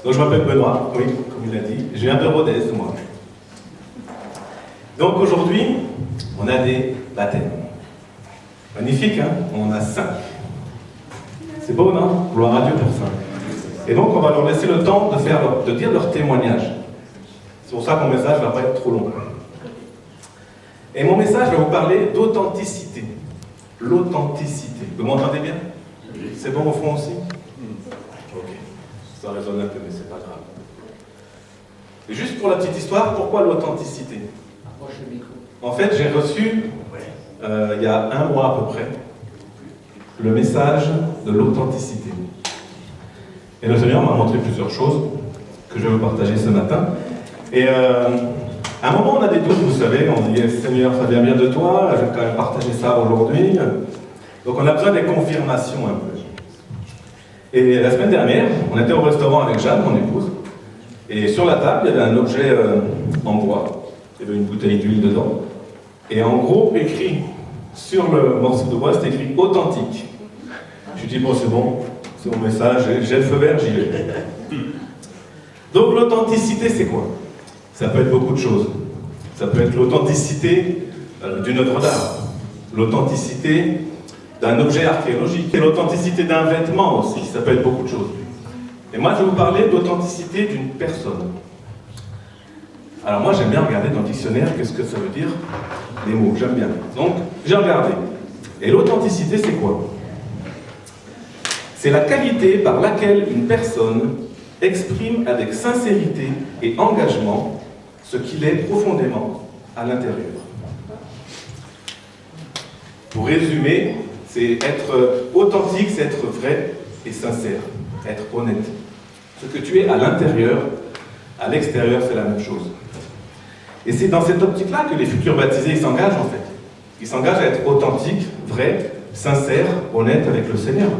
Donc je m'appelle Benoît, oui, comme il l'a dit. Je viens de Rodez, moi. Donc aujourd'hui, on a des baptêmes. Magnifique, hein? On en a 5. C'est beau, non? Gloire à Dieu pour ça. Et donc on va leur laisser le temps de dire leur témoignage. C'est pour ça que mon message ne va pas être trop long. Et mon message va vous parler d'authenticité. L'authenticité. Vous m'entendez bien? C'est bon au fond aussi? Ok. Ça résonne un peu, mais c'est pas grave. Et juste pour la petite histoire, pourquoi l'authenticité? En fait, j'ai reçu, il y a un mois à peu près, le message de l'authenticité. Et le Seigneur m'a montré plusieurs choses que je vais vous partager ce matin. Et à un moment, on a des doutes, vous savez, on dit « Seigneur, ça vient bien de toi, je vais quand même partager ça aujourd'hui. » Donc on a besoin des confirmations un peu. Et la semaine dernière, on était au restaurant avec Jeanne, mon épouse, et sur la table, il y avait un objet en bois. Il y avait une bouteille d'huile dedans. Et en gros, écrit sur le morceau de bois, c'était écrit « authentique ». Je dis « bon, c'est mon message, j'ai le feu vert, j'y vais ». Donc l'authenticité, c'est quoi? Ça peut être beaucoup de choses. Ça peut être l'authenticité d'une œuvre d'art, l'authenticité d'un objet archéologique, et l'authenticité d'un vêtement aussi, ça peut être beaucoup de choses. Et moi, je vais vous parler d'authenticité d'une personne. Alors moi, j'aime bien regarder dans le dictionnaire, qu'est-ce que ça veut dire, les mots, j'aime bien. Donc, j'ai regardé. Et l'authenticité, c'est quoi? C'est la qualité par laquelle une personne exprime avec sincérité et engagement ce qu'il est profondément à l'intérieur. Pour résumer, c'est être authentique, c'est être vrai et sincère, être honnête. Ce que tu es à l'intérieur, à l'extérieur, c'est la même chose. Et c'est dans cette optique-là que les futurs baptisés s'engagent en fait. Ils s'engagent à être authentiques, vrais, sincères, honnêtes avec le Seigneur.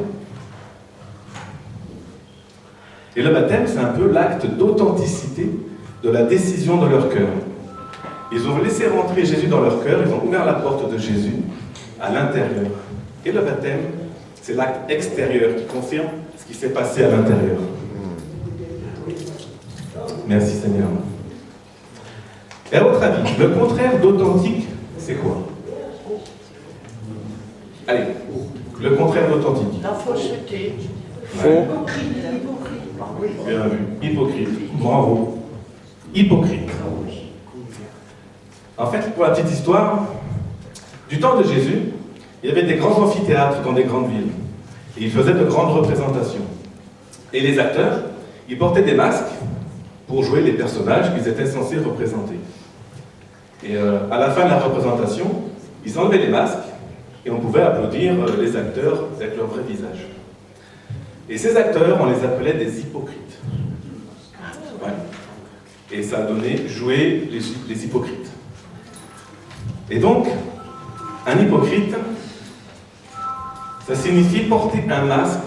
Et le baptême, c'est un peu l'acte d'authenticité de la décision de leur cœur. Ils ont laissé rentrer Jésus dans leur cœur, ils ont ouvert la porte de Jésus à l'intérieur. Et le baptême, c'est l'acte extérieur qui confirme ce qui s'est passé à l'intérieur. Merci Seigneur. Et à votre avis, le contraire d'authentique, c'est quoi? Allez, le contraire d'authentique. La fausseté. Faux. Bien vu. Hypocrite. Bravo. Hypocrite. En fait, pour la petite histoire, du temps de Jésus, il y avait des grands amphithéâtres dans des grandes villes. Et ils faisaient de grandes représentations. Et les acteurs, ils portaient des masques pour jouer les personnages qu'ils étaient censés représenter. Et à la fin de la représentation, ils enlevaient les masques et on pouvait applaudir les acteurs avec leur vrai visage. Et ces acteurs, on les appelait des hypocrites. Ouais. Et ça a donné jouer les hypocrites. Et donc, un hypocrite, ça signifie porter un masque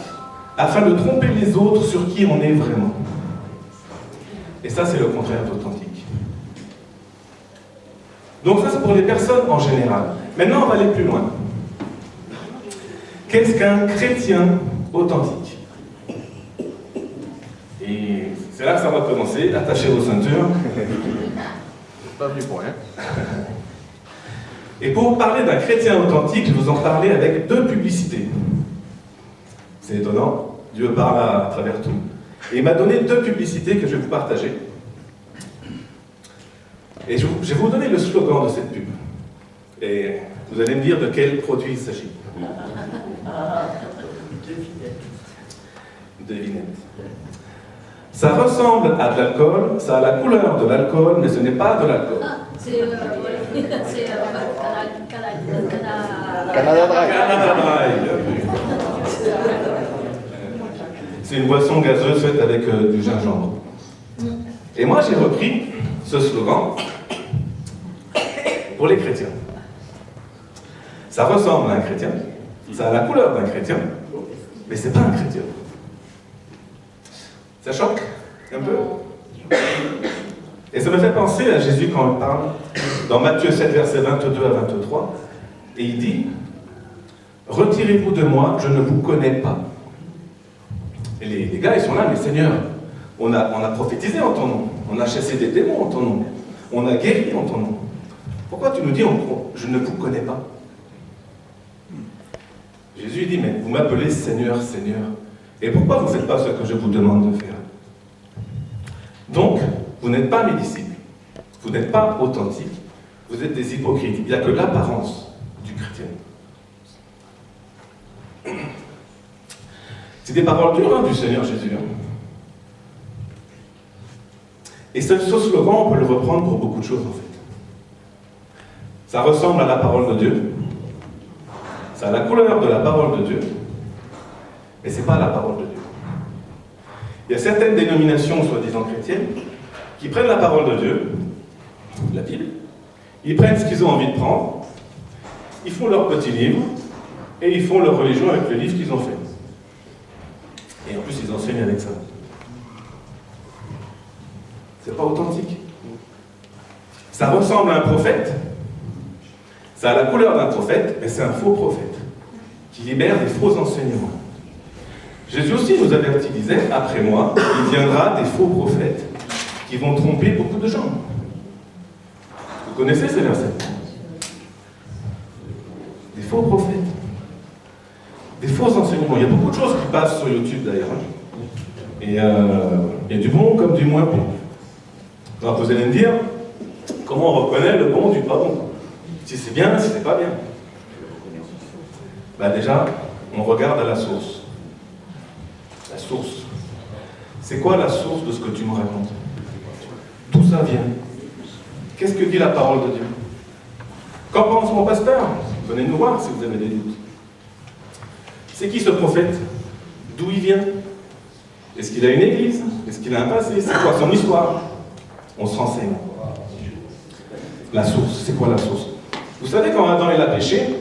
afin de tromper les autres sur qui on est vraiment. Et ça, c'est le contraire d'authentique. Donc ça, c'est pour les personnes en général. Maintenant, on va aller plus loin. Qu'est-ce qu'un chrétien authentique? Et c'est là que ça va commencer. Attachez vos ceintures. Pas venu pour rien. Et pour vous parler d'un chrétien authentique, je vais vous en parler avec 2 publicités. C'est étonnant, Dieu parle à travers tout. Et il m'a donné 2 publicités que je vais vous partager. Et je vais vous donner le slogan de cette pub. Et vous allez me dire de quel produit il s'agit. Devinette. Ça ressemble à de l'alcool, ça a la couleur de l'alcool, mais ce n'est pas de l'alcool. Canada Dry. Canada Dry. C'est une boisson gazeuse faite avec du gingembre. Et moi, j'ai repris ce slogan pour les chrétiens. Ça ressemble à un chrétien, ça a la couleur d'un chrétien, mais c'est pas un chrétien. Ça choque un peu. Et ça me fait penser à Jésus quand il parle dans Matthieu 7, versets 22 à 23, et il dit « Retirez-vous de moi, je ne vous connais pas. » Et les gars, ils sont là, mais Seigneur, On a prophétisé en ton nom. On a chassé des démons en ton nom. On a guéri en ton nom. Pourquoi tu nous dis, je ne vous connais pas? Jésus dit, mais vous m'appelez Seigneur, Seigneur. Et pourquoi vous ne faites pas ce que je vous demande de faire? Donc, vous n'êtes pas mes disciples. Vous n'êtes pas authentiques. Vous êtes des hypocrites. Il n'y a que l'apparence du chrétien. C'est des paroles dures du Seigneur Jésus. Et ce slogan, on peut le reprendre pour beaucoup de choses en fait. Ça ressemble à la parole de Dieu. Ça a la couleur de la parole de Dieu. Mais ce n'est pas la parole de Dieu. Il y a certaines dénominations, soi-disant chrétiennes, qui prennent la parole de Dieu, la Bible, ils prennent ce qu'ils ont envie de prendre, ils font leur petit livre, et ils font leur religion avec le livre qu'ils ont fait. Et en plus, ils enseignent avec ça. C'est pas authentique. Ça ressemble à un prophète, ça a la couleur d'un prophète, mais c'est un faux prophète, qui libère des faux enseignements. Jésus aussi nous avertit, disait, après moi, il viendra des faux prophètes qui vont tromper beaucoup de gens. Vous connaissez ces versets? Des faux prophètes. Des faux enseignements. Il y a beaucoup de choses qui passent sur YouTube d'ailleurs. Et il y a du bon comme du moins bon. Alors vous allez me dire, comment on reconnaît le bon du pas bon? Si c'est bien, si c'est pas bien. Ben déjà, on regarde à la source. La source. C'est quoi la source de ce que tu me racontes? D'où ça vient? Qu'est-ce que dit la parole de Dieu? Qu'en pense mon pasteur? Venez nous voir si vous avez des doutes. C'est qui ce prophète? D'où il vient? Est-ce qu'il a une église? Est-ce qu'il a un passé? C'est quoi son histoire? On se renseigne. La source, c'est quoi la source? Vous savez, quand Adam il a péché,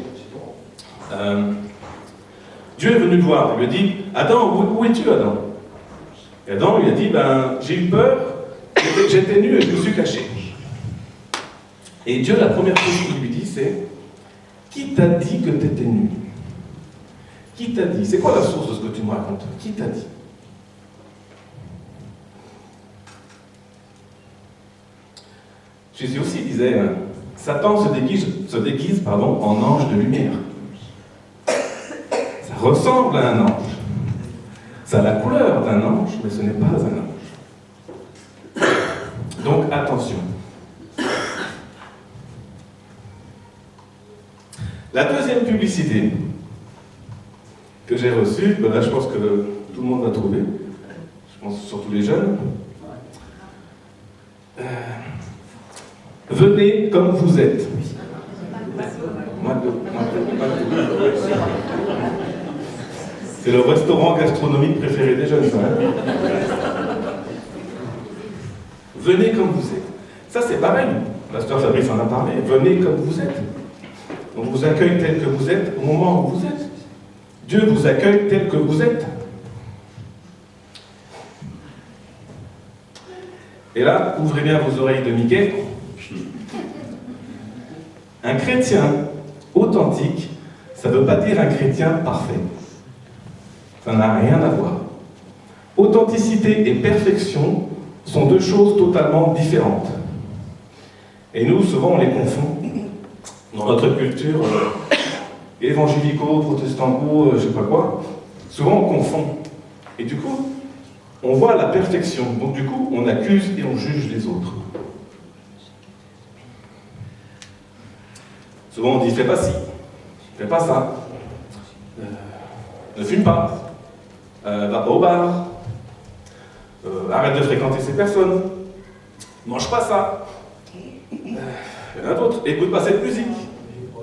Dieu est venu le voir, il lui a dit, Adam, où es-tu, Adam? Et Adam lui a dit, j'ai eu peur, j'étais nu et je me suis caché. Et Dieu, la première chose qu'il lui dit, c'est, qui t'a dit que tu étais nu? Qui t'a dit? C'est quoi la source de ce que tu me racontes? Qui t'a dit? Jésus aussi disait, Satan se déguise en ange de lumière. Ça ressemble à un ange. Ça a la couleur d'un ange, mais ce n'est pas un ange. Donc attention. La deuxième publicité que j'ai reçue, là je pense que tout le monde va trouver, je pense surtout les jeunes. Venez comme vous êtes. C'est le restaurant gastronomique préféré des jeunes, ça. Venez comme vous êtes. Ça, c'est pareil. Pasteur Fabrice en a parlé. Venez comme vous êtes. On vous accueille tel que vous êtes au moment où vous êtes. Dieu vous accueille tel que vous êtes. Et là, ouvrez bien vos oreilles de Mickey. Un chrétien authentique, ça ne veut pas dire un chrétien parfait. Ça n'a rien à voir. Authenticité et perfection sont deux choses totalement différentes. Et nous, souvent, on les confond. Dans notre culture évangélico-protestanto, je ne sais pas quoi, souvent on confond. Et du coup, on voit la perfection. Donc du coup, on accuse et on juge les autres. Souvent on dit, fais pas ci, fais pas ça, ne fume pas, va pas au bar, arrête de fréquenter ces personnes, mange pas ça. Il y en a d'autres, écoute pas cette musique,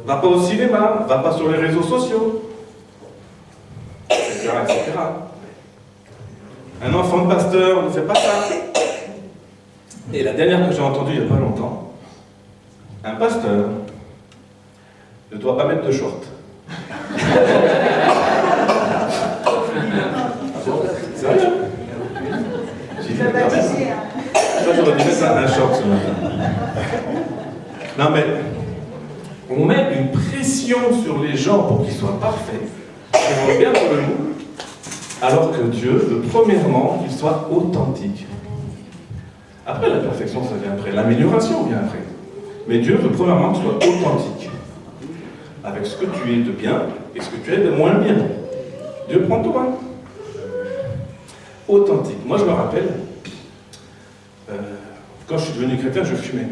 va pas au cinéma, va pas sur les réseaux sociaux, etc., etc. Un enfant de pasteur ne fait pas ça. Et la dernière que j'ai entendue il n'y a pas longtemps, un pasteur ne doit pas mettre de short. Sérieux? J'ai dit, ça j'aurais dû mettre un short ce matin. Non mais, on met une pression sur les gens pour qu'ils soient parfaits, qu'ils vont bien dans le moule, Alors que Dieu veut premièrement qu'il soit authentique. Après, la perfection, ça vient après. L'amélioration vient après. Mais Dieu veut premièrement que tu sois authentique. Avec ce que tu es de bien et ce que tu es de moins bien. Dieu prend tout, hein. Authentique. Moi, je me rappelle, quand je suis devenu chrétien, je fumais.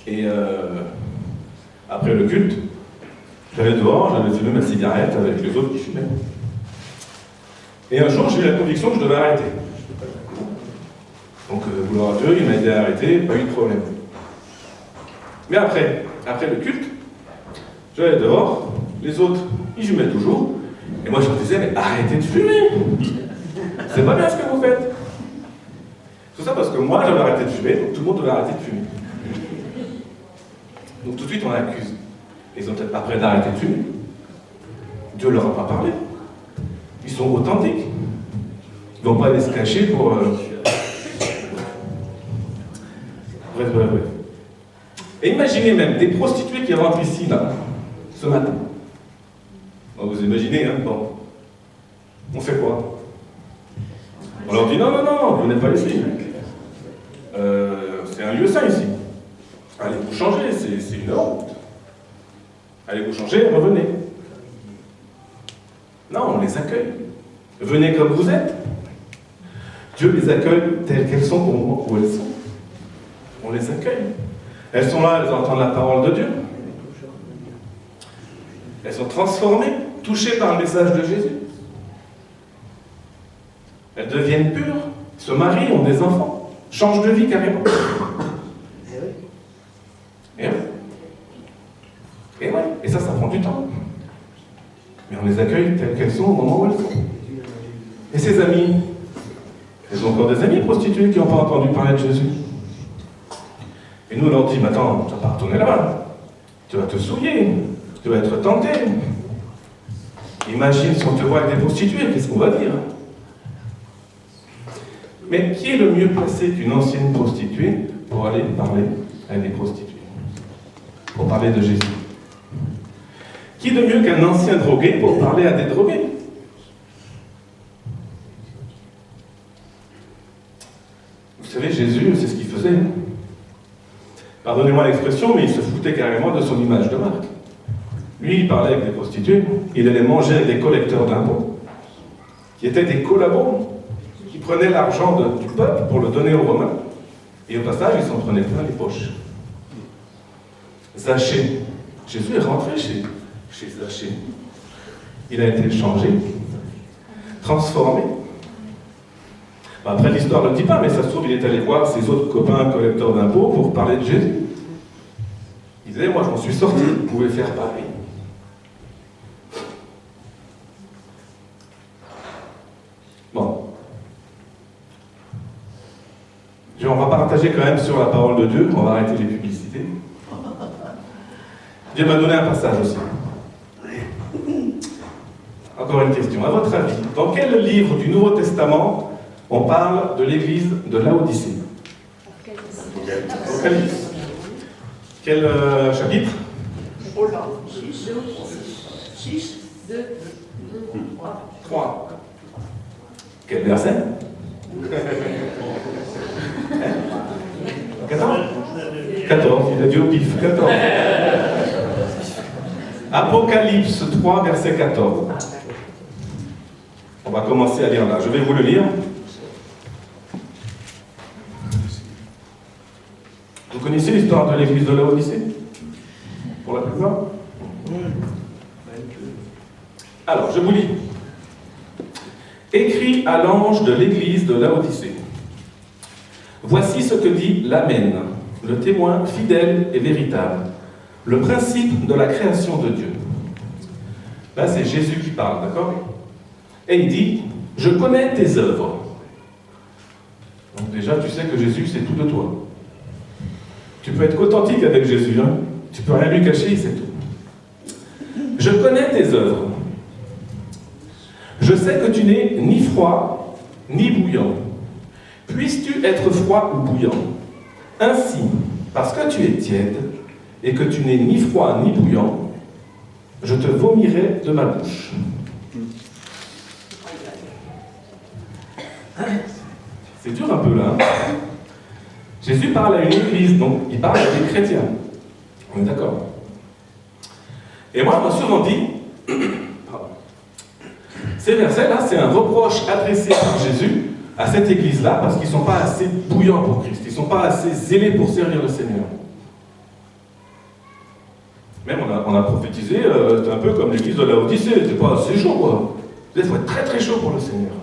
Et après le culte, j'allais dehors, j'avais fumé ma cigarette avec les autres qui fumaient. Et un jour, j'ai eu la conviction que je devais arrêter. Donc, vouloir à Dieu, il m'a aidé à arrêter, pas eu de problème. Mais après le culte, j'allais dehors, les autres, ils fumaient toujours, et moi je me disais, mais arrêtez de fumer! C'est pas bien ce que vous faites! Tout ça parce que moi j'avais arrêté de fumer, donc tout le monde devait arrêter de fumer. Donc tout de suite on accuse. Ils ont peut-être pas prêt d'arrêter de fumer. Dieu leur a pas parlé. Ils sont authentiques. Ils vont pas aller se cacher pour... Bref. Et imaginez même des prostituées qui rentrent ici, là, ce matin. Bon, vous imaginez, hein, bon. On fait quoi? On leur dit non, vous n'êtes pas ici. C'est un lieu saint ici. Allez vous changer, c'est une honte. Allez vous changer, revenez. Non, on les accueille. Venez comme vous êtes. Dieu les accueille telles qu'elles sont au moment où elles sont. On les accueille. Elles sont là, elles entendent la parole de Dieu. Elles sont transformées, touchées par le message de Jésus. Elles deviennent pures, se marient, ont des enfants, changent de vie carrément. Et ça prend du temps. Mais on les accueille telles qu'elles sont au moment où elles sont. Et ses amis, elles ont encore des amis prostituées qui n'ont pas entendu parler de Jésus. Et nous, on leur dit, mais attends, tu vas pas retourner là-bas. Tu vas te souiller, tu vas être tenté. Imagine si on te voit avec des prostituées, qu'est-ce qu'on va dire? Mais qui est le mieux placé qu'une ancienne prostituée pour aller parler à des prostituées? Pour parler de Jésus? Qui de mieux qu'un ancien drogué pour parler à des drogués? Vous savez, Jésus, c'est ce qu'il faisait. Pardonnez-moi l'expression, mais il se foutait carrément de son image de marque. Lui, il parlait avec des prostituées, il allait manger avec des collecteurs d'impôts, qui étaient des collabos, qui prenaient l'argent du peuple pour le donner aux Romains, et au passage, ils s'en prenaient plein les poches. Zachée. Jésus est rentré chez Zachée. Il a été changé, transformé. Après, l'histoire ne le dit pas, mais ça se trouve, il est allé voir ses autres copains collecteurs d'impôts pour parler de Jésus. Il disait, moi, je m'en suis sorti, vous pouvez faire pareil. Bon. On va partager quand même sur la parole de Dieu, on va arrêter les publicités. Dieu m'a donné un passage aussi. Encore une question. À votre avis, dans quel livre du Nouveau Testament on parle de l'église de Laodicée? Apocalypse. Quel chapitre? 6, 2, 3. Quel verset? 14? 14, il a dit au pif. 14. Apocalypse 3, verset 14. On va commencer à lire là. Je vais vous le lire. Vous connaissez l'histoire de l'église de Laodicée? Pour la plupart? Alors, je vous lis. Écrit à l'ange de l'église de Laodicée. Voici ce que dit l'Amen, le témoin fidèle et véritable, le principe de la création de Dieu. Là, c'est Jésus qui parle, d'accord? Et il dit, je connais tes œuvres. Donc déjà, tu sais que Jésus, c'est tout de toi. Tu peux être qu'authentique avec Jésus, hein? Tu peux rien lui cacher, c'est tout. Je connais tes œuvres. Je sais que tu n'es ni froid, ni bouillant. Puisses-tu être froid ou bouillant? Ainsi, parce que tu es tiède, et que tu n'es ni froid ni bouillant, je te vomirai de ma bouche. dur un peu là. Hein. Jésus parle à une église, donc il parle à des chrétiens. On est d'accord? Et moi, on m'a souvent dit, ces versets-là, c'est un reproche adressé par Jésus à cette église-là parce qu'ils ne sont pas assez bouillants pour Christ, ils ne sont pas assez zélés pour servir le Seigneur. Même on a prophétisé, c'est un peu comme l'église de Laodicée, c'était pas assez chaud quoi. Il faut être très très chaud pour le Seigneur.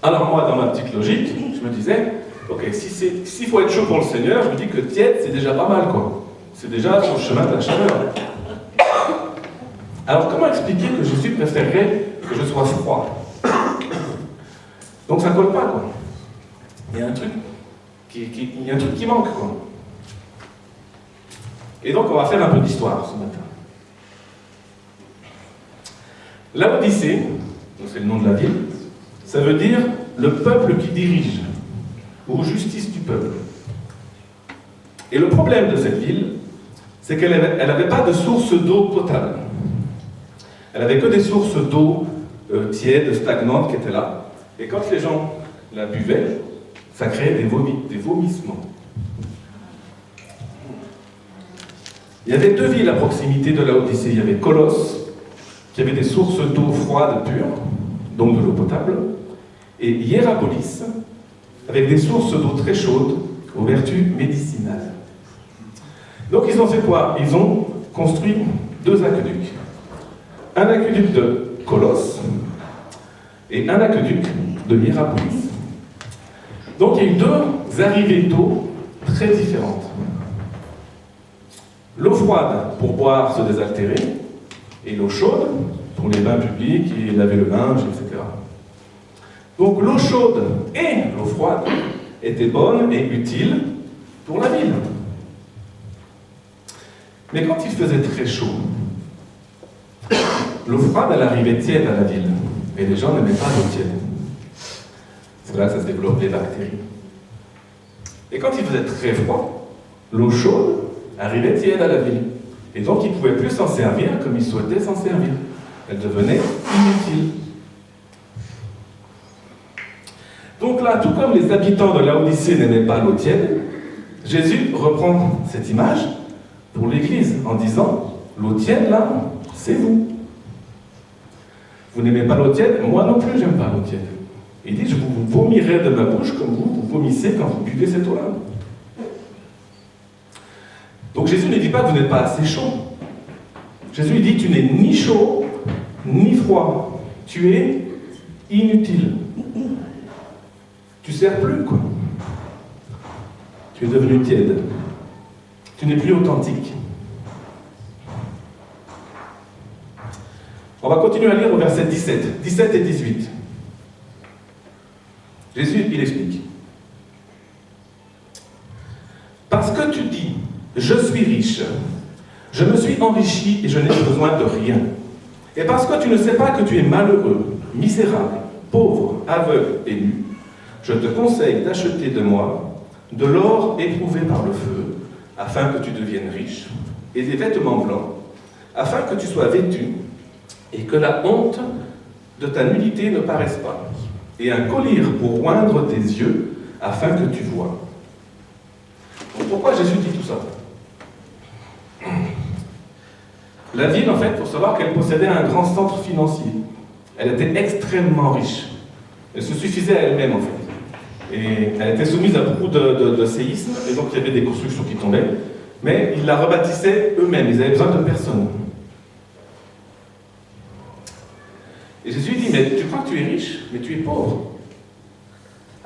Alors moi, dans ma petite logique, je me disais, ok, s'il faut être chaud pour le Seigneur, je me dis que tiède, c'est déjà pas mal quoi. C'est déjà sur le chemin de la chaleur. Alors comment expliquer que Jésus préférerait que je sois froid? Donc ça colle pas quoi. Il y a un truc qui manque quoi. Et donc on va faire un peu d'histoire ce matin. Laodicée, c'est le nom de la ville, ça veut dire le peuple qui dirige, ou justice du peuple. Et le problème de cette ville, c'est qu'elle n'avait pas de source d'eau potable. Elle n'avait que des sources d'eau tièdes, stagnantes qui étaient là. Et quand les gens la buvaient, ça créait des vomissements. Il y avait deux villes à proximité de Laodicée. Il y avait Colosse, qui avait des sources d'eau froide pure, donc de l'eau potable, et Hiérapolis, avec des sources d'eau très chaudes, aux vertus médicinales. Donc ils ont fait quoi? Ils ont construit deux aqueducs. Un aqueduc de Colosse et un aqueduc de Hiérapolis. Donc il y a eu deux arrivées d'eau très différentes. L'eau froide pour boire, se désaltérer, et l'eau chaude pour les bains publics et laver le linge, etc. Donc l'eau chaude et l'eau froide étaient bonnes et utiles pour la ville. Mais quand il faisait très chaud, l'eau froide, elle arrivait tiède à la ville. Et les gens n'aimaient pas l'eau tiède. C'est là que ça se développe les bactéries. Et quand il faisait très froid, l'eau chaude arrivait tiède à la ville. Et donc ils ne pouvaient plus s'en servir comme ils souhaitaient s'en servir. Elle devenait inutile. Donc là, tout comme les habitants de Laodicée n'aimaient pas l'eau tiède, Jésus reprend cette image pour l'Église en disant, l'eau tiède là, c'est vous. Vous n'aimez pas l'eau tiède, moi non plus j'aime pas l'eau tiède. Il dit, je vous vomirai de ma bouche comme vous vomissez quand vous buvez cette eau-là. Donc Jésus ne dit pas que vous n'êtes pas assez chaud. Jésus il dit, tu n'es ni chaud, ni froid. Tu es inutile. Tu ne sers plus, quoi. Tu es devenu tiède. Tu n'es plus authentique. On va continuer à lire au verset 17 et 18. Jésus, il explique. Parce que tu dis, je suis riche, je me suis enrichi et je n'ai besoin de rien. Et parce que tu ne sais pas que tu es malheureux, misérable, pauvre, aveugle et nu, je te conseille d'acheter de moi de l'or éprouvé par le feu, afin que tu deviennes riche, et des vêtements blancs, afin que tu sois vêtu, et que la honte de ta nudité ne paraisse pas, et un collier pour oindre tes yeux, afin que tu vois. Donc pourquoi Jésus dit tout ça? La ville, en fait, il faut savoir qu'elle possédait un grand centre financier. Elle était extrêmement riche. Elle se suffisait à elle-même, en fait. Et elle était soumise à beaucoup de séismes, et donc il y avait des constructions qui tombaient, mais ils la rebâtissaient eux-mêmes, ils avaient besoin de personne. Et Jésus dit, mais tu crois que tu es riche, mais tu es pauvre.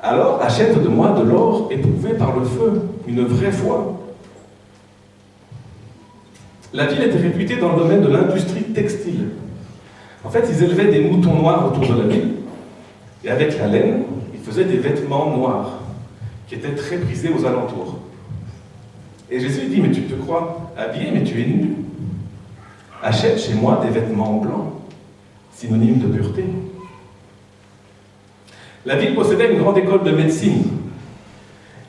Alors achète de moi de l'or éprouvé par le feu, une vraie foi. La ville était réputée dans le domaine de l'industrie textile. En fait, ils élevaient des moutons noirs autour de la ville, et avec la laine, ils faisaient des vêtements noirs, qui étaient très prisés aux alentours. Et Jésus dit, mais tu te crois habillé, mais tu es nu. Achète chez moi des vêtements blancs, synonyme de pureté. La ville possédait une grande école de médecine,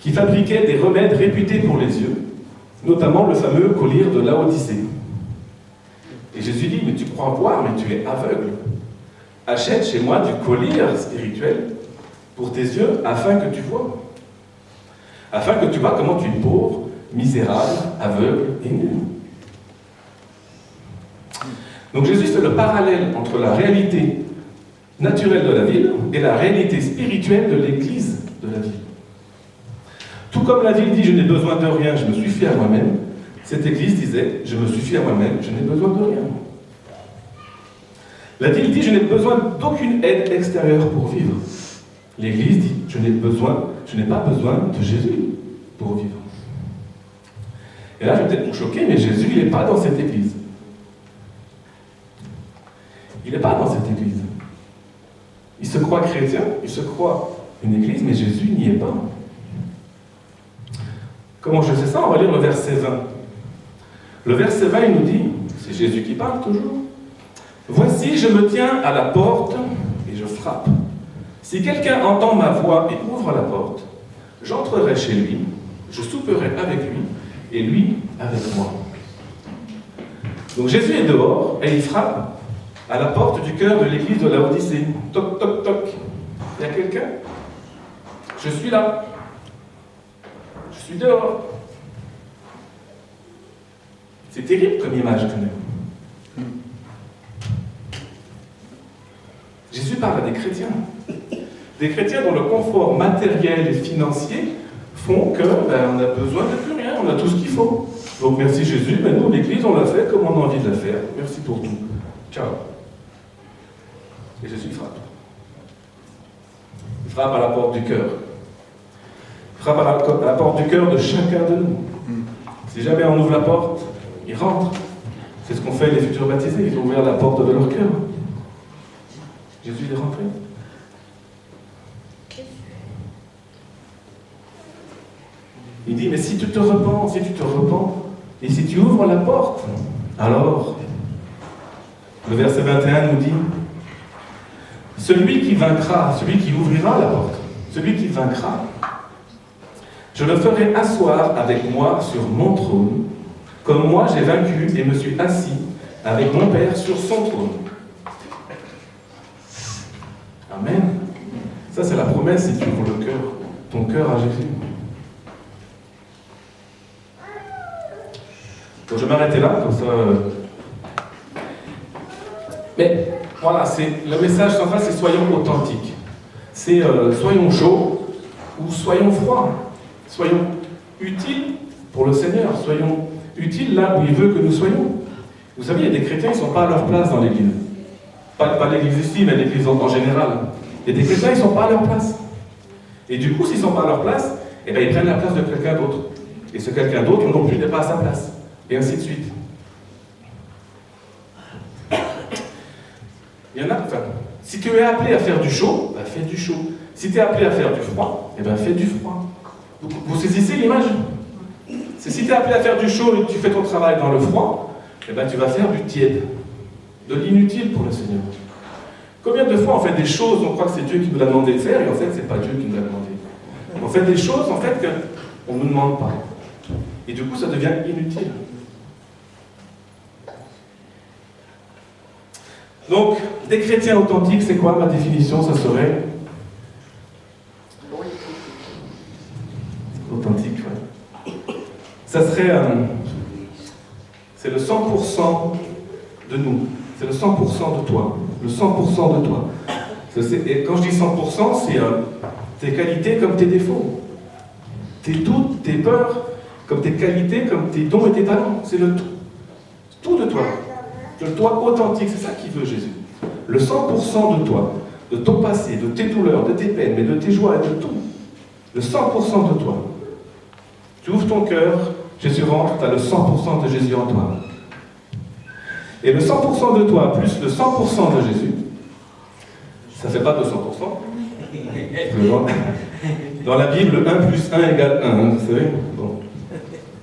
qui fabriquait des remèdes réputés pour les yeux, notamment le fameux collier de Laodicée. Et Jésus dit, mais tu crois voir, mais tu es aveugle. Achète chez moi du collier spirituel pour tes yeux, afin que tu vois. Afin que tu vois comment tu es pauvre, misérable, aveugle et nu. Donc Jésus fait le parallèle entre la réalité naturelle de la ville et la réalité spirituelle de l'église de la ville. Tout comme la ville dit « je n'ai besoin de rien, je me suffis à moi-même », cette église disait « je me suffis à moi-même, je n'ai besoin de rien ». La ville dit « je n'ai besoin d'aucune aide extérieure pour vivre ». L'église dit « je n'ai pas besoin de Jésus pour vivre ». Et là, je vais peut-être vous choquer, mais Jésus, il n'est pas dans cette église. Il n'est pas dans cette église. Il se croit chrétien, il se croit une église, mais Jésus n'y est pas. Comment je sais ça? On va lire le verset 20. Le verset 20, il nous dit, c'est Jésus qui parle toujours, « Voici, je me tiens à la porte et je frappe. Si quelqu'un entend ma voix et ouvre la porte, j'entrerai chez lui, je souperai avec lui, et lui avec moi. » Donc Jésus est dehors et il frappe à la porte du cœur de l'église de Laodicée. Toc, toc, toc. Il y a quelqu'un? Je suis là. Je suis dehors. C'est terrible comme image quand même. Jésus parle à des chrétiens. Des chrétiens dont le confort matériel et financier font qu'on a besoin de plus rien, on a tout ce qu'il faut. Donc merci Jésus, mais nous, l'Église, on l'a fait comme on a envie de la faire. Merci pour tout. Ciao. Et Jésus frappe. Il frappe à la porte du cœur. Il frappe à la porte du cœur de chacun de nous. Si jamais on ouvre la porte, ils rentrent. C'est ce qu'ont fait les futurs baptisés. Ils ont ouvert la porte de leur cœur. Jésus est rentré. Il dit, mais si tu te repens, et si tu ouvres la porte, alors, le verset 21 nous dit, celui qui vaincra, celui qui ouvrira la porte, celui qui vaincra, je le ferai asseoir avec moi sur mon trône, comme moi j'ai vaincu et me suis assis avec mon Père sur son trône. Amen. Ça, c'est la promesse si tu ouvres le cœur, ton cœur à Jésus. Donc je vais m'arrêter là, comme ça. Mais voilà, le message central, c'est soyons authentiques. C'est soyons chauds ou soyons froids. Soyons utiles pour le Seigneur. Soyons utiles là où il veut que nous soyons. Vous savez, il y a des chrétiens qui ne sont pas à leur place dans l'église. Pas l'église ici, mais l'église en général. Il y a des chrétiens qui ne sont pas à leur place. Et du coup, s'ils ne sont pas à leur place, eh bien, ils prennent la place de quelqu'un d'autre. Et ce quelqu'un d'autre non plus n'est pas à sa place. Et ainsi de suite. Il y en a, enfin, si tu es appelé à faire du chaud, ben fais du chaud. Si tu es appelé à faire du froid, eh ben fais du froid. Vous saisissez l'image? C'est si tu es appelé à faire du chaud et que tu fais ton travail dans le froid, eh ben tu vas faire du tiède, de l'inutile pour le Seigneur. Combien de fois on fait des choses, on croit que c'est Dieu qui nous l'a demandé de faire, et en fait c'est pas Dieu qui nous l'a demandé. On fait des choses en fait qu'on ne nous demande pas. Et du coup ça devient inutile. Donc, des chrétiens authentiques, c'est quoi ma définition? Ça serait authentique, ouais. Ça serait c'est le 100% de nous, c'est le 100% de toi, le 100% de toi. Et quand je dis 100%, c'est tes qualités comme tes défauts, tes doutes, tes peurs, comme tes qualités, comme tes dons et tes talents. C'est le tout de toi. Le toi authentique, c'est ça qu'il veut Jésus. Le 100% de toi, de ton passé, de tes douleurs, de tes peines, mais de tes joies et de tout. Le 100% de toi. Tu ouvres ton cœur, Jésus rentre, tu as le 100% de Jésus en toi. Et le 100% de toi plus le 100% de Jésus, ça ne fait pas 200%. Dans la Bible, 1 plus 1 égale 1, vous savez. Bon.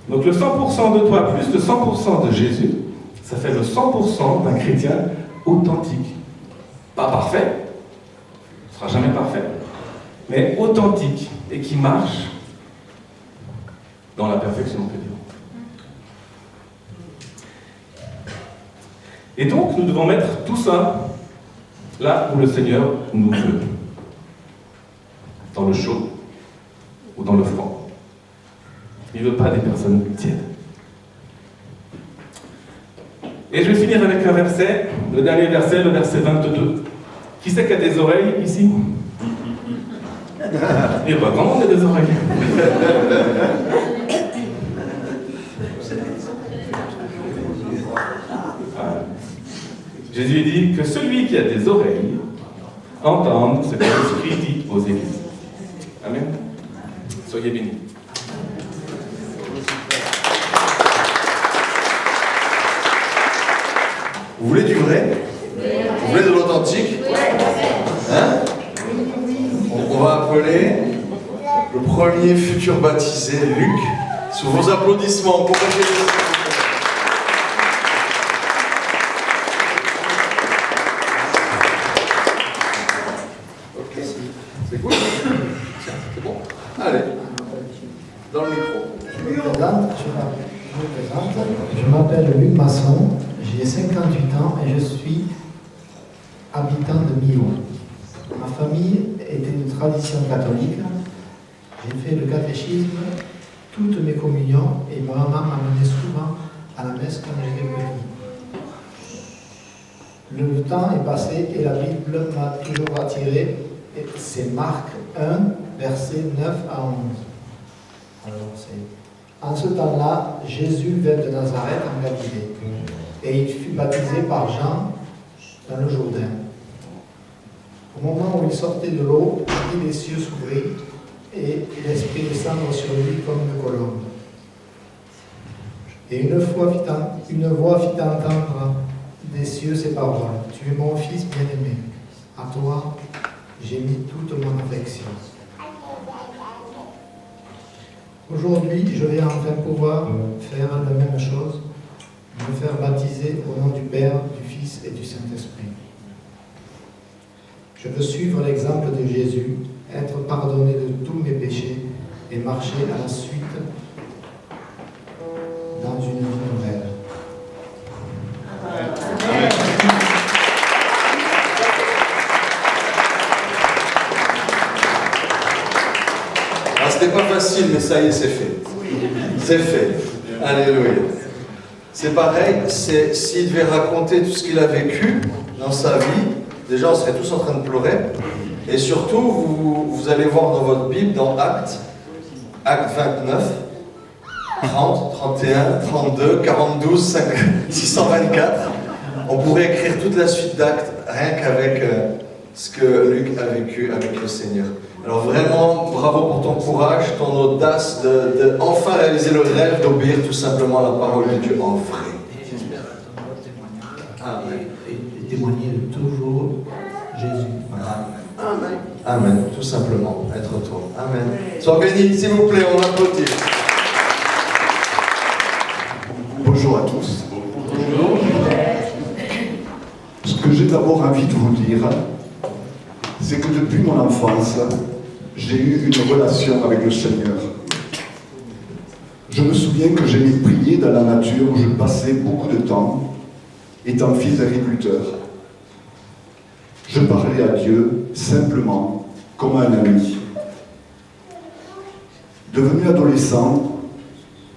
Donc le 100% de toi plus le 100% de Jésus, ça fait le 100% d'un chrétien authentique. Pas parfait, ce ne sera jamais parfait, mais authentique et qui marche dans la perfection, on peut dire. Et donc, nous devons mettre tout ça là où le Seigneur nous veut. dans le chaud ou dans le froid. Il ne veut pas des personnes tièdes. Et je vais finir avec un verset, le dernier verset, le verset 22. Qui c'est qui a des oreilles ici? Il n'y a pas grand monde qui a des oreilles. Jésus dit que celui qui a des oreilles entende ce que l'Esprit dit aux églises. Amen. Soyez bénis. Vous voulez du vrai? Vous voulez de l'authentique? Hein? On va appeler le premier futur baptisé, Luc. Sous vos applaudissements, pour c'est cool. C'est bon? Allez. Dans le micro. Je m'appelle Luc Masson, j'ai 58 ans et je suis habitant de Millau. Ma famille était de tradition catholique. J'ai fait le catéchisme, toutes mes communions et ma maman m'amenait souvent à la messe quand j'étais petit. Le temps est passé et la Bible m'a toujours attiré. C'est Marc 1, versets 9 à 11. En ce temps-là, Jésus vint de Nazareth en Galilée, et il fut baptisé par Jean dans le Jourdain. Au moment où il sortait de l'eau, les cieux s'ouvrirent, et l'Esprit descendit sur lui comme une colombe. Et une voix fit entendre des cieux ces paroles: Tu es mon Fils bien-aimé, à toi j'ai mis toute mon affection. Aujourd'hui, je vais enfin pouvoir faire la même chose, me faire baptiser au nom du Père, du Fils et du Saint-Esprit. Je veux suivre l'exemple de Jésus, être pardonné de tous mes péchés et marcher à la suite dans une vie nouvelle. C'était pas facile, mais ça y est, c'est fait. C'est fait. Alléluia. C'est pareil, s'il devait raconter tout ce qu'il a vécu dans sa vie, déjà on serait tous en train de pleurer. Et surtout, vous allez voir dans votre Bible, dans Actes 29, 30, 31, 32, 42, 624, on pourrait écrire toute la suite d'Actes, rien qu'avec ce que Luc a vécu avec le Seigneur. Alors vraiment, bravo pour ton courage, ton audace de enfin réaliser le rêve d'obéir tout simplement à la parole de Dieu en vrai. J'espère Amen. Et témoigner de toujours Jésus. Amen. Amen, tout simplement, être toi. Amen. Sois béni, s'il vous plaît, on applaudit. Bonjour à tous. Bonjour. Ce que j'ai d'abord envie de vous dire, c'est que depuis mon enfance, j'ai eu une relation avec le Seigneur. Je me souviens que j'aimais prier dans la nature où je passais beaucoup de temps, étant fils d'agriculteur. Je parlais à Dieu simplement comme à un ami. Devenu adolescent,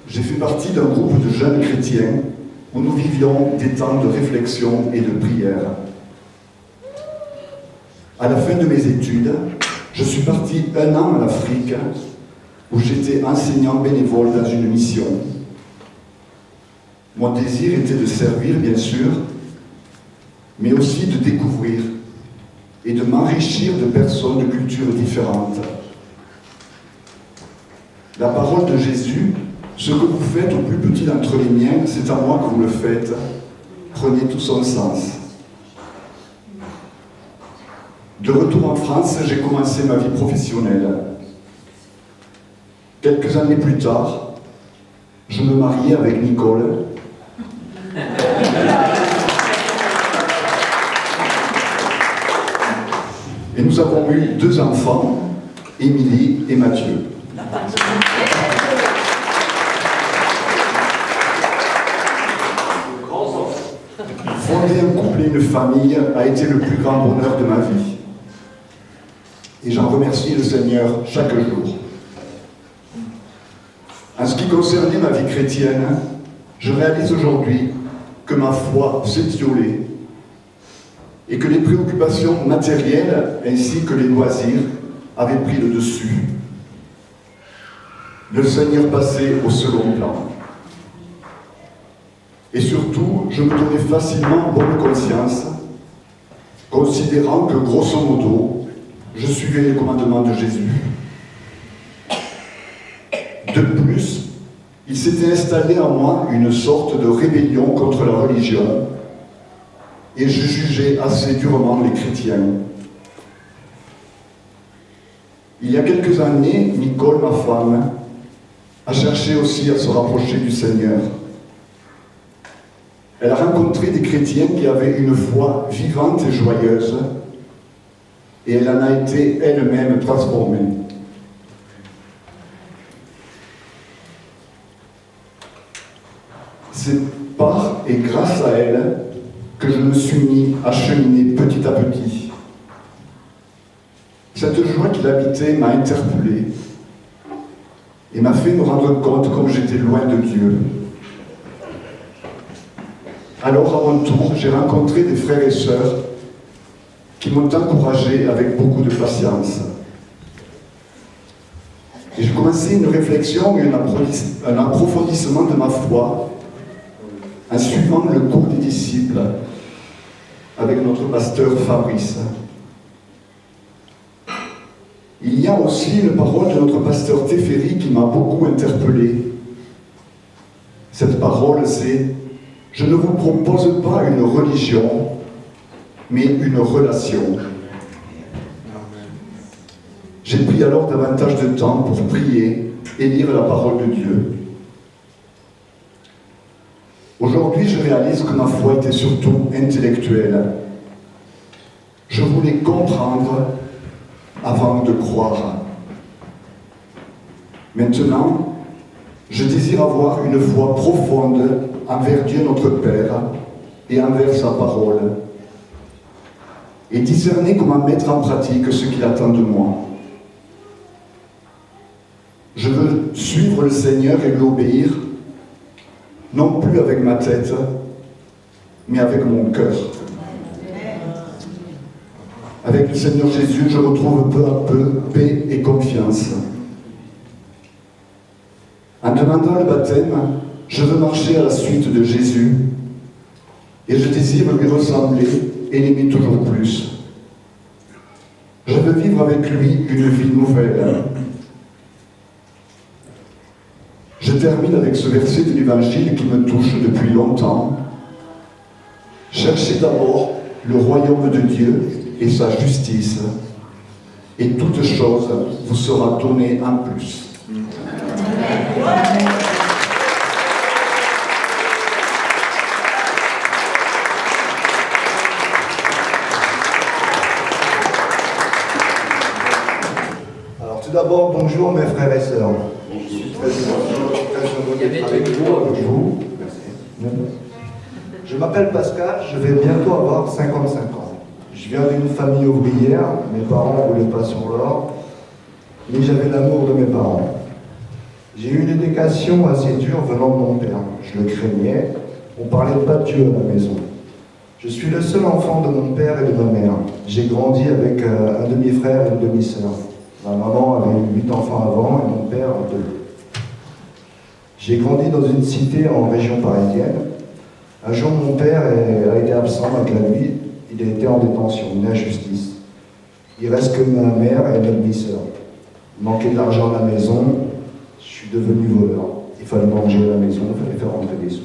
j'ai fait partie d'un groupe de jeunes chrétiens où nous vivions des temps de réflexion et de prière. À la fin de mes études, je suis parti 1 an en Afrique où j'étais enseignant bénévole dans une mission. Mon désir était de servir, bien sûr, mais aussi de découvrir et de m'enrichir de personnes de cultures différentes. La parole de Jésus, ce que vous faites au plus petit d'entre les miens, c'est à moi que vous le faites. Prenez tout son sens. De retour en France, j'ai commencé ma vie professionnelle. Quelques années plus tard, je me mariai avec Nicole. Et nous avons eu 2 enfants, Émilie et Mathieu. Fonder un couple et une famille a été le plus grand bonheur de ma vie. et j'en remercie le Seigneur chaque jour. En ce qui concernait ma vie chrétienne, je réalise aujourd'hui que ma foi s'étiolait et que les préoccupations matérielles ainsi que les loisirs avaient pris le dessus. Le Seigneur passait au second plan. Et surtout, je me donnais facilement bonne conscience, considérant que, grosso modo, je suivais les commandements de Jésus. De plus, il s'était installé en moi une sorte de rébellion contre la religion, et je jugeais assez durement les chrétiens. Il y a quelques années, Nicole, ma femme, a cherché aussi à se rapprocher du Seigneur. Elle a rencontré des chrétiens qui avaient une foi vivante et joyeuse, et elle en a été elle-même transformée. C'est par et grâce à elle que je me suis mis à cheminer petit à petit. Cette joie qui l'habitait m'a interpellé et m'a fait me rendre compte comme j'étais loin de Dieu. Alors, à mon tour, j'ai rencontré des frères et sœurs qui m'ont encouragé avec beaucoup de patience. Et j'ai commencé une réflexion et un approfondissement de ma foi en suivant le cours des disciples avec notre pasteur Fabrice. Il y a aussi une parole de notre pasteur Teferi qui m'a beaucoup interpellé. Cette parole, c'est « Je ne vous propose pas une religion, mais une relation. » J'ai pris alors davantage de temps pour prier et lire la parole de Dieu. Aujourd'hui, je réalise que ma foi était surtout intellectuelle. Je voulais comprendre avant de croire. Maintenant, je désire avoir une foi profonde envers Dieu notre Père et envers sa parole, et discerner comment mettre en pratique ce qu'il attend de moi. Je veux suivre le Seigneur et lui obéir, non plus avec ma tête, mais avec mon cœur. Avec le Seigneur Jésus, je retrouve peu à peu paix et confiance. En demandant le baptême, je veux marcher à la suite de Jésus et je désire lui ressembler et l'aimer toujours plus. Je veux vivre avec lui une vie nouvelle. Je termine avec ce verset de l'Évangile qui me touche depuis longtemps. Cherchez d'abord le royaume de Dieu et sa justice, et toute chose vous sera donnée en plus. Alors tout d'abord, bonjour mes frères et sœurs. Je suis très heureux d'être avec vous. Merci. Je m'appelle Pascal, je vais bientôt avoir 55 ans. Je viens d'une famille ouvrière, mes parents ne roulaient pas sur l'or, mais j'avais l'amour de mes parents. J'ai eu une éducation assez dure venant de mon père. Je le craignais, on parlait pas de Dieu à la maison. Je suis le seul enfant de mon père et de ma mère. J'ai grandi avec un demi-frère et une demi-sœur. Ma maman avait eu 8 enfants avant et mon père 2. J'ai grandi dans une cité en région parisienne. Un jour, mon père a été absent avec la nuit. Il a été en détention, une injustice. Il reste que ma mère et ma demi-sœur. Il manquait de l'argent à la maison. Je suis devenu voleur. Il fallait manger à la maison, il fallait faire rentrer des sous.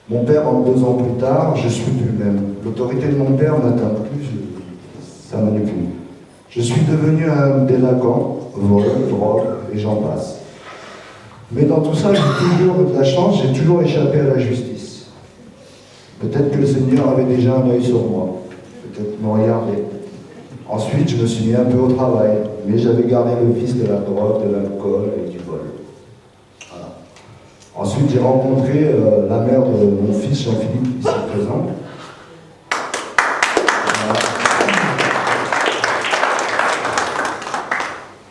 Mon père, 2 ans plus tard, je suis plus le même. L'autorité de mon père n'atteint plus, ça manipule. Je suis devenu un délinquant, vol, drogue, et j'en passe. Mais dans tout ça, j'ai toujours de la chance, j'ai toujours échappé à la justice. Peut-être que le Seigneur avait déjà un œil sur moi, peut-être me regardait. Ensuite, je me suis mis un peu au travail, mais j'avais gardé le vice de la drogue, de l'alcool et du vol. Voilà. Ensuite, j'ai rencontré la mère de mon fils Jean-Philippe, ici présent.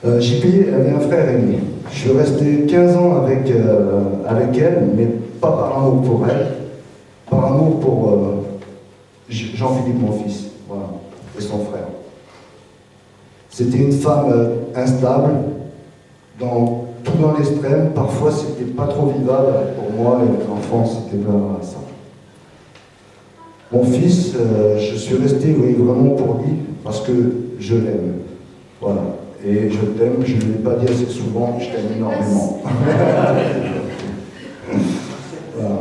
JP avait un frère aîné. Je suis resté 15 ans avec elle, mais pas par amour pour elle, par amour pour Jean-Philippe, mon fils, voilà, et son frère. C'était une femme instable, tout dans l'extrême. Parfois, c'était pas trop vivable pour moi, et l'enfant, c'était pas ça. Mon fils, je suis resté vraiment pour lui, parce que je l'aime. Voilà. Et je t'aime, je ne l'ai pas dit assez souvent, je t'aime énormément. Voilà.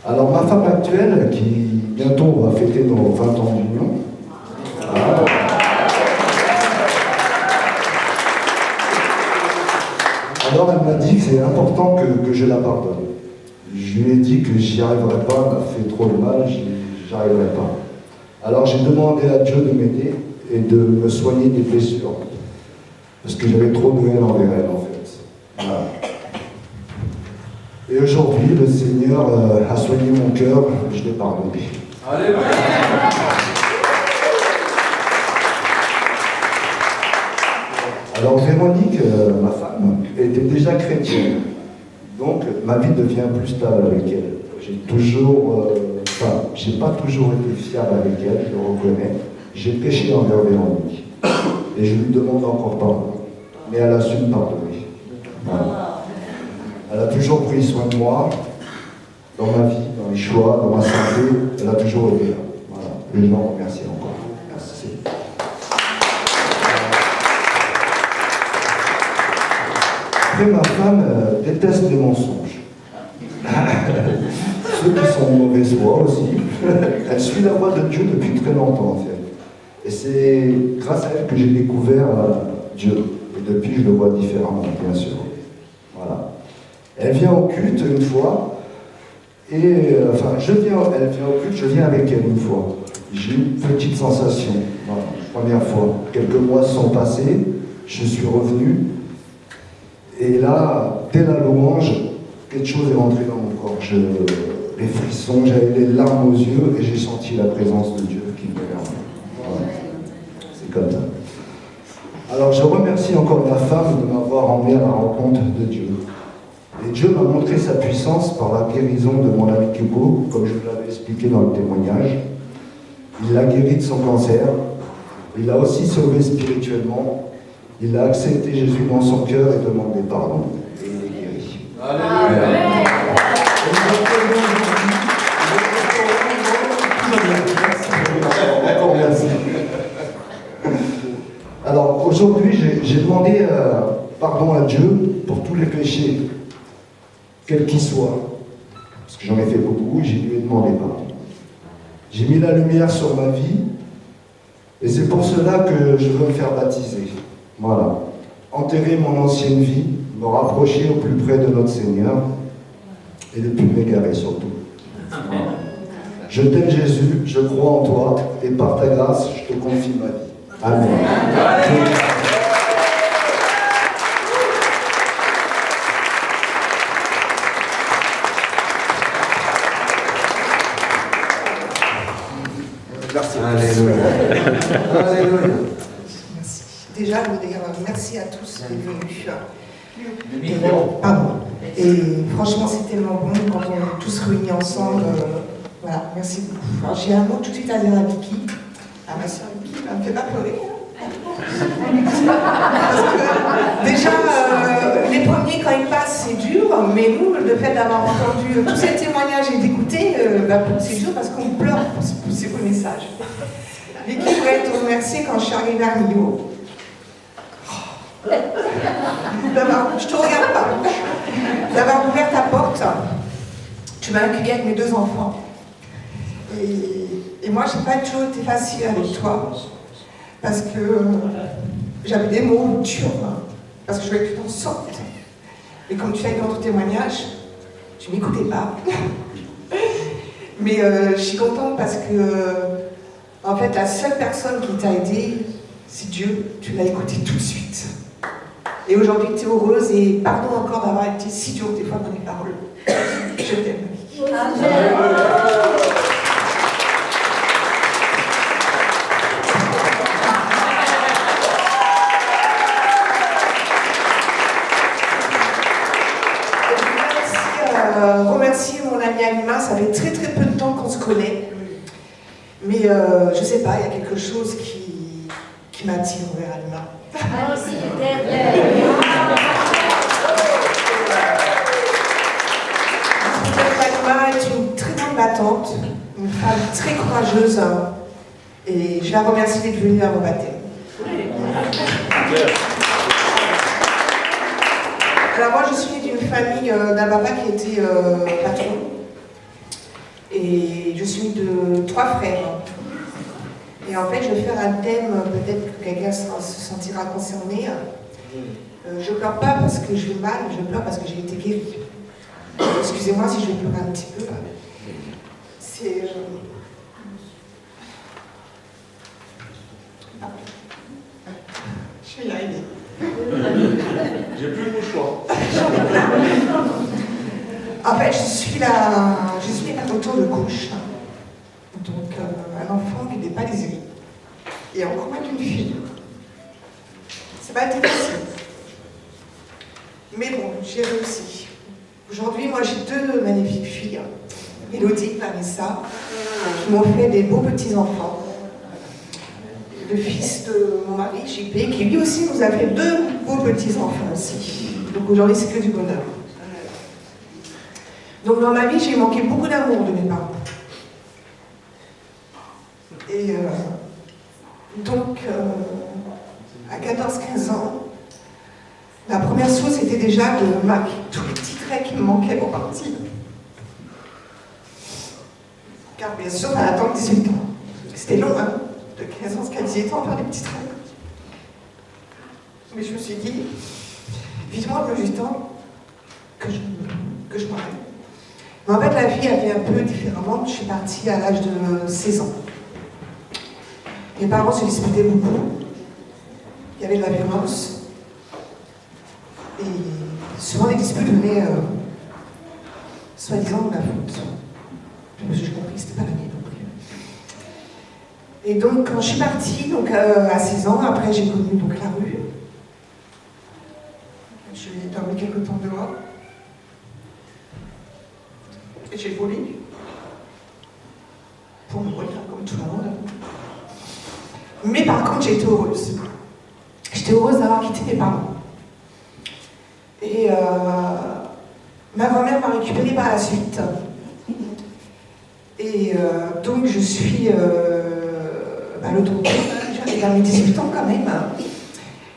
Alors, ma femme actuelle, qui bientôt va fêter nos 20 ans d'union, voilà. Alors, elle m'a dit que c'est important que je la pardonne. Je lui ai dit que j'y arriverais pas, elle m'a fait trop de mal, j'y arriverais pas. Alors, j'ai demandé à Dieu de m'aider et de me soigner des blessures. Parce que j'avais trop de haine envers elle, en fait. Voilà. Et aujourd'hui, le Seigneur a soigné mon cœur, je l'ai pardonné. Alléluia. Alors Véronique, ma femme, était déjà chrétienne. Donc ma vie devient plus stable avec elle. J'ai pas toujours été fiable avec elle, je le reconnais. J'ai péché envers Véronique. Et je lui demande encore pardon. Mais elle a su me pardonner. Voilà. Elle a toujours pris soin de moi, dans ma vie, dans mes choix, dans ma santé. Elle a toujours été là. Voilà. Et je l'en remercie encore. Merci. Après, ma femme déteste les mensonges. Ceux qui sont de mauvaise foi aussi. Elle suit la voie de Dieu depuis très longtemps, en fait. Et c'est grâce à elle que j'ai découvert Dieu. Et depuis, je le vois différemment, bien sûr. Voilà. Elle vient au culte une fois, et elle vient au culte, je viens avec elle une fois. J'ai eu une petite sensation, voilà, première fois. Quelques mois sont passés, je suis revenu, et là, dès la louange, quelque chose est rentré dans mon corps. Les frissons, j'avais les larmes aux yeux, et j'ai senti la présence de Dieu qui venait vers moi. Voilà. C'est comme ça. Alors je remercie encore ma femme de m'avoir emmené à la rencontre de Dieu. Et Dieu m'a montré sa puissance par la guérison de mon ami Hugo, comme je vous l'avais expliqué dans le témoignage. Il l'a guéri de son cancer. Il l'a aussi sauvé spirituellement. Il a accepté Jésus dans son cœur et demandé pardon. Et il est guéri. Alléluia. Encore merci. Alors aujourd'hui, j'ai demandé pardon à Dieu pour tous les péchés, quels qu'ils soient. Parce que j'en ai fait beaucoup, et je lui ai demandé pardon. J'ai mis la lumière sur ma vie, et c'est pour cela que je veux me faire baptiser. Voilà. Enterrer mon ancienne vie, me rapprocher au plus près de notre Seigneur, et ne plus m'égarer surtout. Voilà. Je t'aime Jésus, je crois en toi, et par ta grâce, je te confie ma vie. Amen. Merci. Alléluia. Alléluia. Merci. Déjà, je voudrais dire merci à tous d'être venus. Et franchement, c'est tellement bon quand on est tous réunis ensemble. Voilà, merci beaucoup. Alors, j'ai un mot tout de suite à dire à Vicky, à ma soeur Vicky, elle me fait pas pleurer. Parce que déjà, les premiers quand ils passent, c'est dur, mais nous, le fait d'avoir entendu tous ces témoignages et d'écouter, c'est dur parce qu'on pleure pour ces beaux messages. Vicky, je voudrais te remercier quand je suis arrivée à Millau. Je te regarde pas. D'avoir ouvert ta porte, tu m'as accueilli avec mes 2 enfants. Et moi, j'ai pas toujours été facile avec toi, parce que j'avais des mots durs, parce que je voulais que tu t'en sortes. Et comme tu l'as dit dans ton témoignage, tu m'écoutais pas. Mais je suis contente parce que, en fait, la seule personne qui t'a aidé, c'est Dieu. Tu l'as écouté tout de suite. Et aujourd'hui, tu es heureuse, et pardon encore d'avoir été si dur des fois dans les paroles. Je t'aime. Mais je sais pas, il y a quelque chose qui m'attire vers Alma. Ah, aussi, derrière. Alma est une très grande battante, une femme très courageuse, et je la remercie d'être venue à mon baptême. Alors moi je suis née d'une famille d'un papa qui était patron, et je suis de 3 frères. Et en fait je vais faire un thème, peut-être que quelqu'un se sentira concerné. Je pleure pas parce que je vais mal, je pleure parce que j'ai été guérie. Excusez-moi si je vais pleurer un petit peu. C'est... Je vais y arriver. J'ai plus le mouchoir. En fait, je suis la retour de couche. Donc, un enfant qui n'est pas désiré. Et encore moins d'une fille. C'est pas été facile. Mais bon, j'ai réussi. Aujourd'hui, moi, j'ai 2 magnifiques filles. Élodie et Vanessa, qui m'ont fait des beaux petits-enfants. Le fils de mon mari, JP, qui lui aussi nous a fait 2 beaux petits-enfants aussi. Donc aujourd'hui, c'est que du bonheur. Donc dans ma vie, j'ai manqué beaucoup d'amour de mes parents. Et donc, à 14-15 ans, la première chose, c'était déjà de marquer tous les petits traits qui me manquaient pour partir. Car bien sûr, on va attendre 18 ans. C'était long, hein, de 15 ans jusqu'à 18 ans, faire des petits traits. Mais je me suis dit, vite-moi le plus du temps que je m'arrête. Mais en fait, la vie a fait un peu différemment. Je suis partie à l'âge de 16 ans. Mes parents se disputaient beaucoup. Il y avait de la violence. Et souvent, les disputes venaient soi-disant de ma faute. Parce que j'ai compris que c'était pas la mienne. Et donc, quand je suis partie, donc, à 16 ans, après j'ai connu donc, la rue. J'ai dormi quelques temps dehors. Et j'ai volé. Pour mourir, comme tout le monde. Mais par contre, j'ai été heureuse. J'étais heureuse d'avoir quitté mes parents. Et ma grand-mère m'a récupérée par la suite. Et donc, je suis à l'autoroute. J'avais vers mes 18 ans quand même.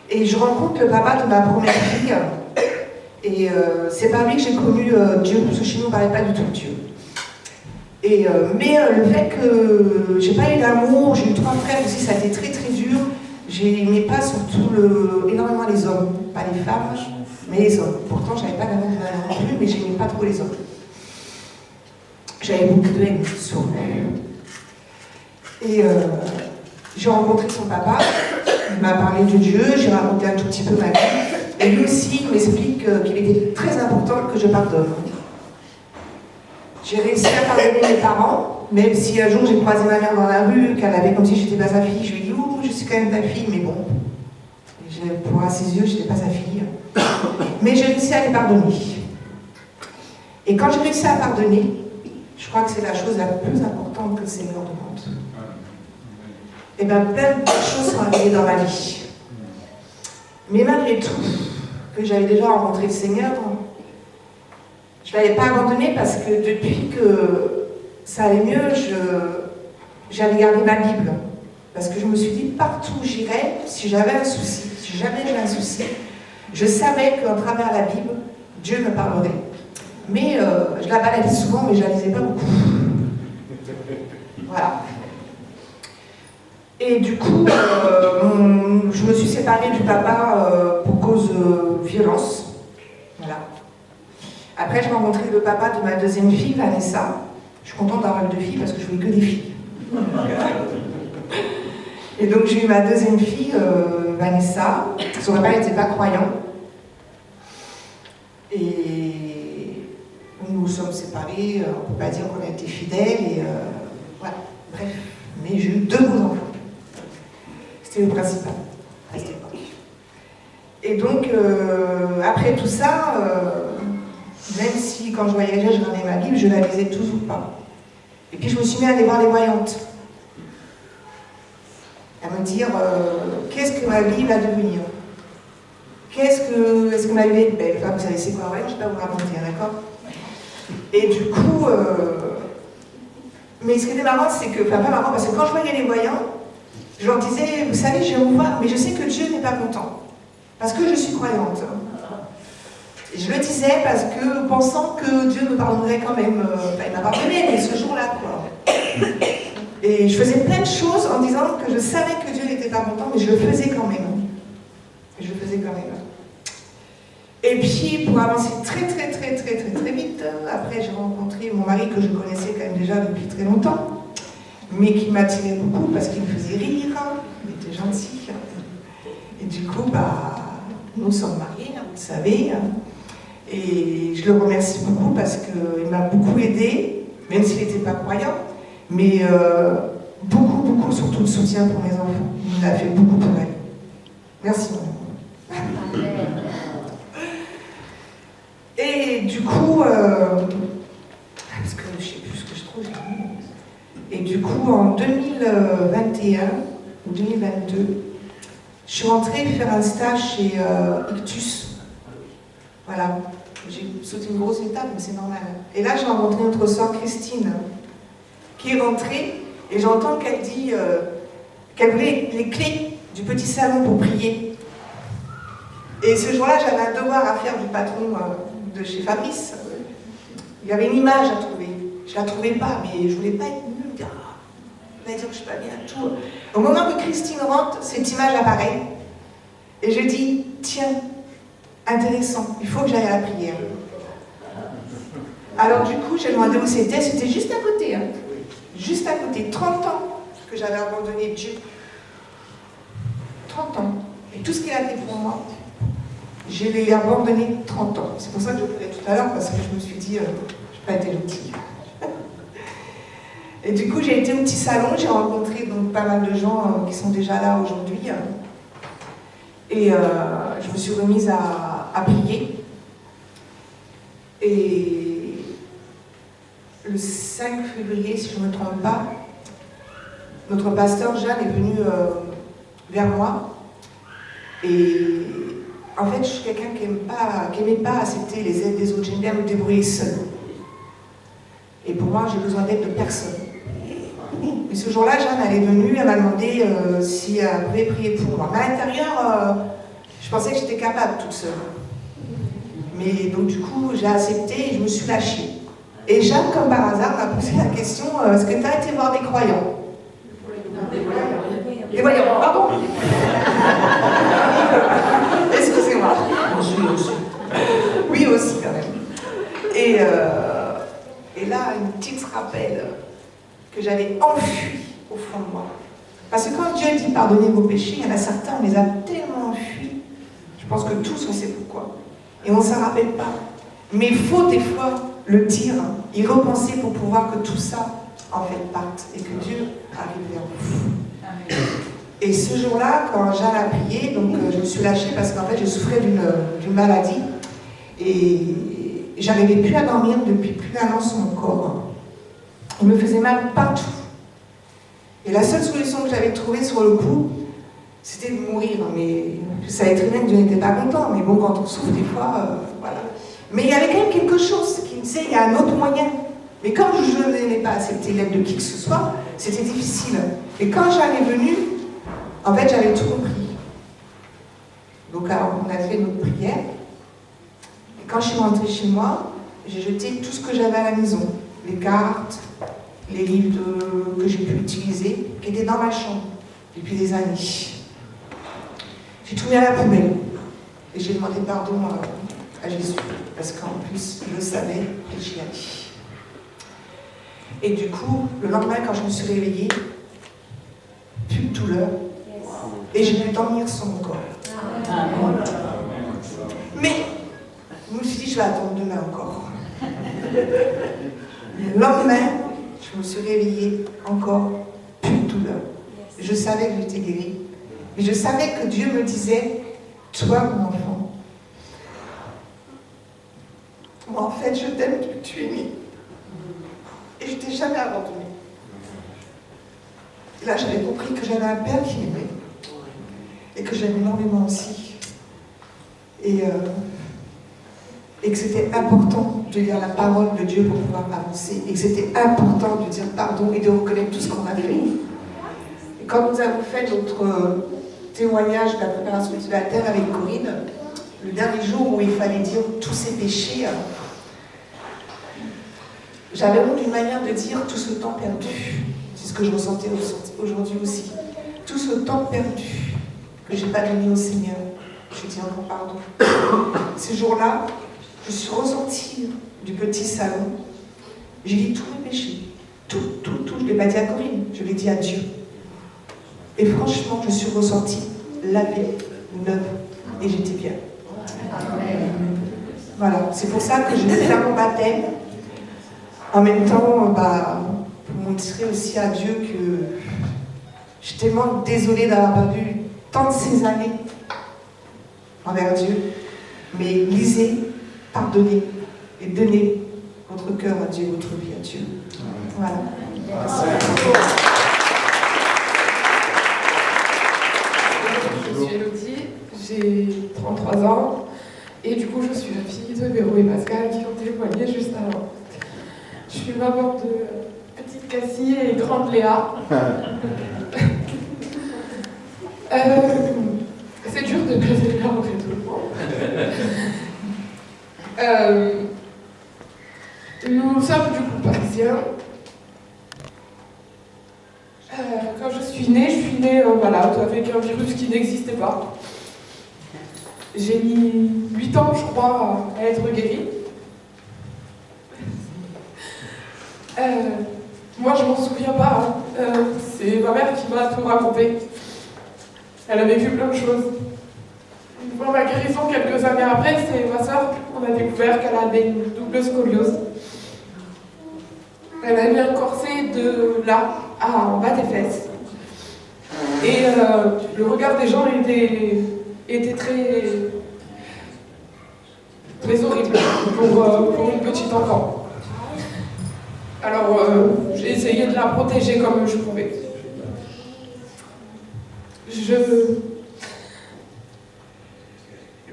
Et je rencontre le papa de ma première fille. Et c'est par lui que j'ai connu Dieu, parce que chez nous, on ne parlait pas du tout de Dieu. Et, mais le fait que j'ai pas eu d'amour, j'ai eu 3 frères aussi, ça a été très très dur. J'aimais pas surtout énormément les hommes, pas les femmes, mais les hommes. Pourtant, j'avais pas d'amour non plus, mais j'aimais pas trop les hommes. J'avais beaucoup de haine sur eux. Et j'ai rencontré son papa, il m'a parlé de Dieu, j'ai raconté un tout petit peu ma vie. Et lui aussi, il m'explique qu'il était très important que je pardonne. J'ai réussi à pardonner mes parents, même si un jour j'ai croisé ma mère dans la rue, qu'elle avait comme si j'étais pas sa fille. Je lui ai dit, oh, je suis quand même ta fille, mais bon. Pour à ses yeux, je n'étais pas sa fille. Mais j'ai réussi à les pardonner. Et quand j'ai réussi à pardonner, je crois que c'est la chose la plus importante que le Seigneur demande. Et bien, plein de choses sont arrivées dans ma vie. Mais malgré tout, que j'avais déjà rencontré le Seigneur, je ne l'avais pas abandonné parce que depuis que ça allait mieux, j'avais gardé ma Bible. Parce que je me suis dit, partout où j'irais, si j'avais un souci, si jamais j'avais un souci, je savais qu'à travers la Bible, Dieu me parlerait. Mais je la baladais souvent, mais je ne la lisais pas beaucoup. Voilà. Et du coup, je me suis séparée du papa pour cause de violence. Voilà. Après, j'ai rencontré le papa de ma deuxième fille, Vanessa. Je suis contente d'avoir 2 filles parce que je voulais que des filles. Et donc, j'ai eu ma deuxième fille, Vanessa. Son papa n'était pas croyant. Et nous nous sommes séparés. On ne peut pas dire qu'on a été fidèles. Et voilà. Bref. Mais j'ai eu 2 beaux enfants. C'était le principal à cette époque. Et donc, après tout ça, même si quand je voyageais, je regardais ma Bible, je ne la lisais toujours pas. Et puis je me suis mis à aller voir les voyantes. à me dire qu'est-ce que ma vie va devenir. Est-ce que ma vie va être belle? Enfin, vous savez, c'est quoi? Ouais, je ne vais pas vous raconter, d'accord? Et du coup, mais ce qui était marrant, c'est que, enfin pas marrant, parce que quand je voyais les voyants, je leur disais, vous savez, je vais vous voir, mais je sais que Dieu n'est pas content, parce que je suis croyante. Et je le disais parce que, pensant que Dieu me pardonnerait quand même, il m'a pardonné, mais ce jour-là, quoi. Et je faisais plein de choses en disant que je savais que Dieu n'était pas content, mais je le faisais quand même. Je le faisais quand même. Et puis, pour avancer très vite, après j'ai rencontré mon mari que je connaissais quand même déjà depuis très longtemps, mais qui m'attirait beaucoup parce qu'il me faisait rire, il était gentil. Et du coup, nous sommes mariés, vous le savez, et je le remercie beaucoup parce qu'il m'a beaucoup aidé, même s'il n'était pas croyant, mais beaucoup, surtout de soutien pour mes enfants. Il a fait beaucoup pour elle. Merci, maman. Et du coup, parce que je ne sais plus ce que je trouve, et du coup, en 2021 ou 2022, je suis rentrée faire un stage chez Ictus. Voilà, j'ai sauté une grosse étape, mais c'est normal. Et là, j'ai rencontré notre sœur Christine, qui est rentrée, et j'entends qu'elle dit qu'elle voulait les clés du petit salon pour prier. Et ce jour-là, j'avais un devoir à faire du patron de chez Fabrice. Il y avait une image à trouver. Je ne la trouvais pas, mais je ne voulais pas être nulle. Il va dire que je ne suis pas bien tout. Au moment que Christine rentre, cette image apparaît. Et je dis, tiens, intéressant, il faut que j'aille à la prière. Alors du coup, j'ai demandé où c'était. C'était juste à côté. Juste à côté. 30 ans que j'avais abandonné Dieu. 30 ans. Et tout ce qu'il a fait pour moi, je l'ai abandonné 30 ans. C'est pour ça que je pleurais tout à l'heure, parce que je me suis dit, je n'ai pas été gentille. Et du coup, j'ai été au petit salon, j'ai rencontré donc pas mal de gens qui sont déjà là aujourd'hui. Et je me suis remise à prier. Et le 5 février, si je ne me trompe pas, notre pasteur Jeanne est venu vers moi. Et en fait, je suis quelqu'un qui n'aimait pas accepter les aides des autres. J'aime bien me débrouiller seule. Et pour moi, j'ai besoin d'aide de personne. Et ce jour-là, Jeanne, elle est venue, elle m'a demandé si elle pouvait prier pour moi. Mais à l'intérieur, je pensais que j'étais capable toute seule. Mais donc du coup, j'ai accepté et je me suis lâchée. Et Jeanne, comme par hasard, m'a posé la question, est-ce que tu as été voir des croyants? Des voyants, pardon. Excusez-moi. Oui, aussi, quand même. Et là, une petite rappel que j'avais enfui au fond de moi. Parce que quand Dieu dit pardonnez vos péchés, il y en a certains, on les a tellement enfuis. Je pense que tous, on sait pourquoi. Et on ne s'en rappelle pas. Mais il faut des fois le dire, y repenser pour pouvoir que tout ça, en fait, parte. Et que Dieu arrive vers vous. Et ce jour-là, quand Jeanne a prié, donc je me suis lâchée parce qu'en fait, je souffrais d'une maladie. Et j'arrivais plus à dormir depuis plus d'1 an sur mon corps. Il me faisait mal partout. Et la seule solution que j'avais trouvée sur le coup, c'était de mourir. Mais je savais très bien que Dieu n'était pas content. Mais bon, quand on souffre, des fois, voilà. Mais il y avait quand même quelque chose qui me disait, il y a un autre moyen. Mais comme je n'aimais pas accepter l'aide de qui que ce soit, c'était difficile. Et quand Jeanne est venue, en fait, j'avais tout compris. Donc, alors, on a fait notre prière. Et quand je suis rentrée chez moi, j'ai jeté tout ce que j'avais à la maison. Les cartes, les livres que j'ai pu utiliser, qui étaient dans ma chambre depuis des années. J'ai tout mis à la poubelle. Et j'ai demandé pardon à Jésus. Parce qu'en plus, il le savait et j'y allais. Et du coup, le lendemain, quand je me suis réveillée, plus de douleur. Et j'ai pu dormir sur mon corps. Mais, je me suis dit, je vais attendre demain encore. Le lendemain, je me suis réveillée encore, plus de douleur. Je savais que j'étais guérie. Mais je savais que Dieu me disait, toi, mon enfant, moi, en fait, je t'aime depuis que tu es né. Et je t'ai jamais abandonné. là, j'avais compris que j'avais un père qui m'aimait et que j'aimais énormément aussi. Et que c'était important de lire la parole de Dieu pour pouvoir avancer. Et que c'était important de dire pardon et de reconnaître tout ce qu'on a fait. Et quand nous avons fait notre témoignage de la préparation du baptême avec Corinne, le dernier jour où il fallait dire tous ses péchés, j'avais honte d'une manière de dire tout ce temps perdu. C'est ce que je ressentais aujourd'hui aussi. Tout ce temps perdu que je n'ai pas donné au Seigneur. Je dis encore pardon. Ces jours-là, je suis ressortie du petit salon. J'ai dit tous mes péchés. Tout. Je ne l'ai pas dit à Corinne, je l'ai dit à Dieu. Et franchement, je suis ressortie lavée, neuve. Et j'étais bien. Voilà, c'est pour ça que je vais faire mon baptême. En même temps, pour montrer aussi à Dieu que je suis tellement désolée d'avoir perdu tant de ces années envers Dieu. Mais lisez, pardonnez et donnez votre cœur à Dieu, votre vie à Dieu. Voilà. Je suis Elodie, j'ai 33 ans et du coup je suis la fille de Véro et Pascal qui ont témoigné juste avant. Je suis maman de petite Cassie et grande Léa. C'est dur de passer là après tout le monde. Nous sommes du coup parisiens. Quand je suis née avec un virus qui n'existait pas. J'ai mis 8 ans, je crois, à être guérie. Moi, je m'en souviens pas. C'est ma mère qui m'a tout raconté. Elle a vécu plein de choses. Pour ma guérison, quelques années après, c'est ma soeur. On a découvert qu'elle avait une double scoliose. Elle avait un corset de là en bas des fesses. Et le regard des gens était très, très horrible pour une petite enfant. Alors, j'ai essayé de la protéger comme je pouvais.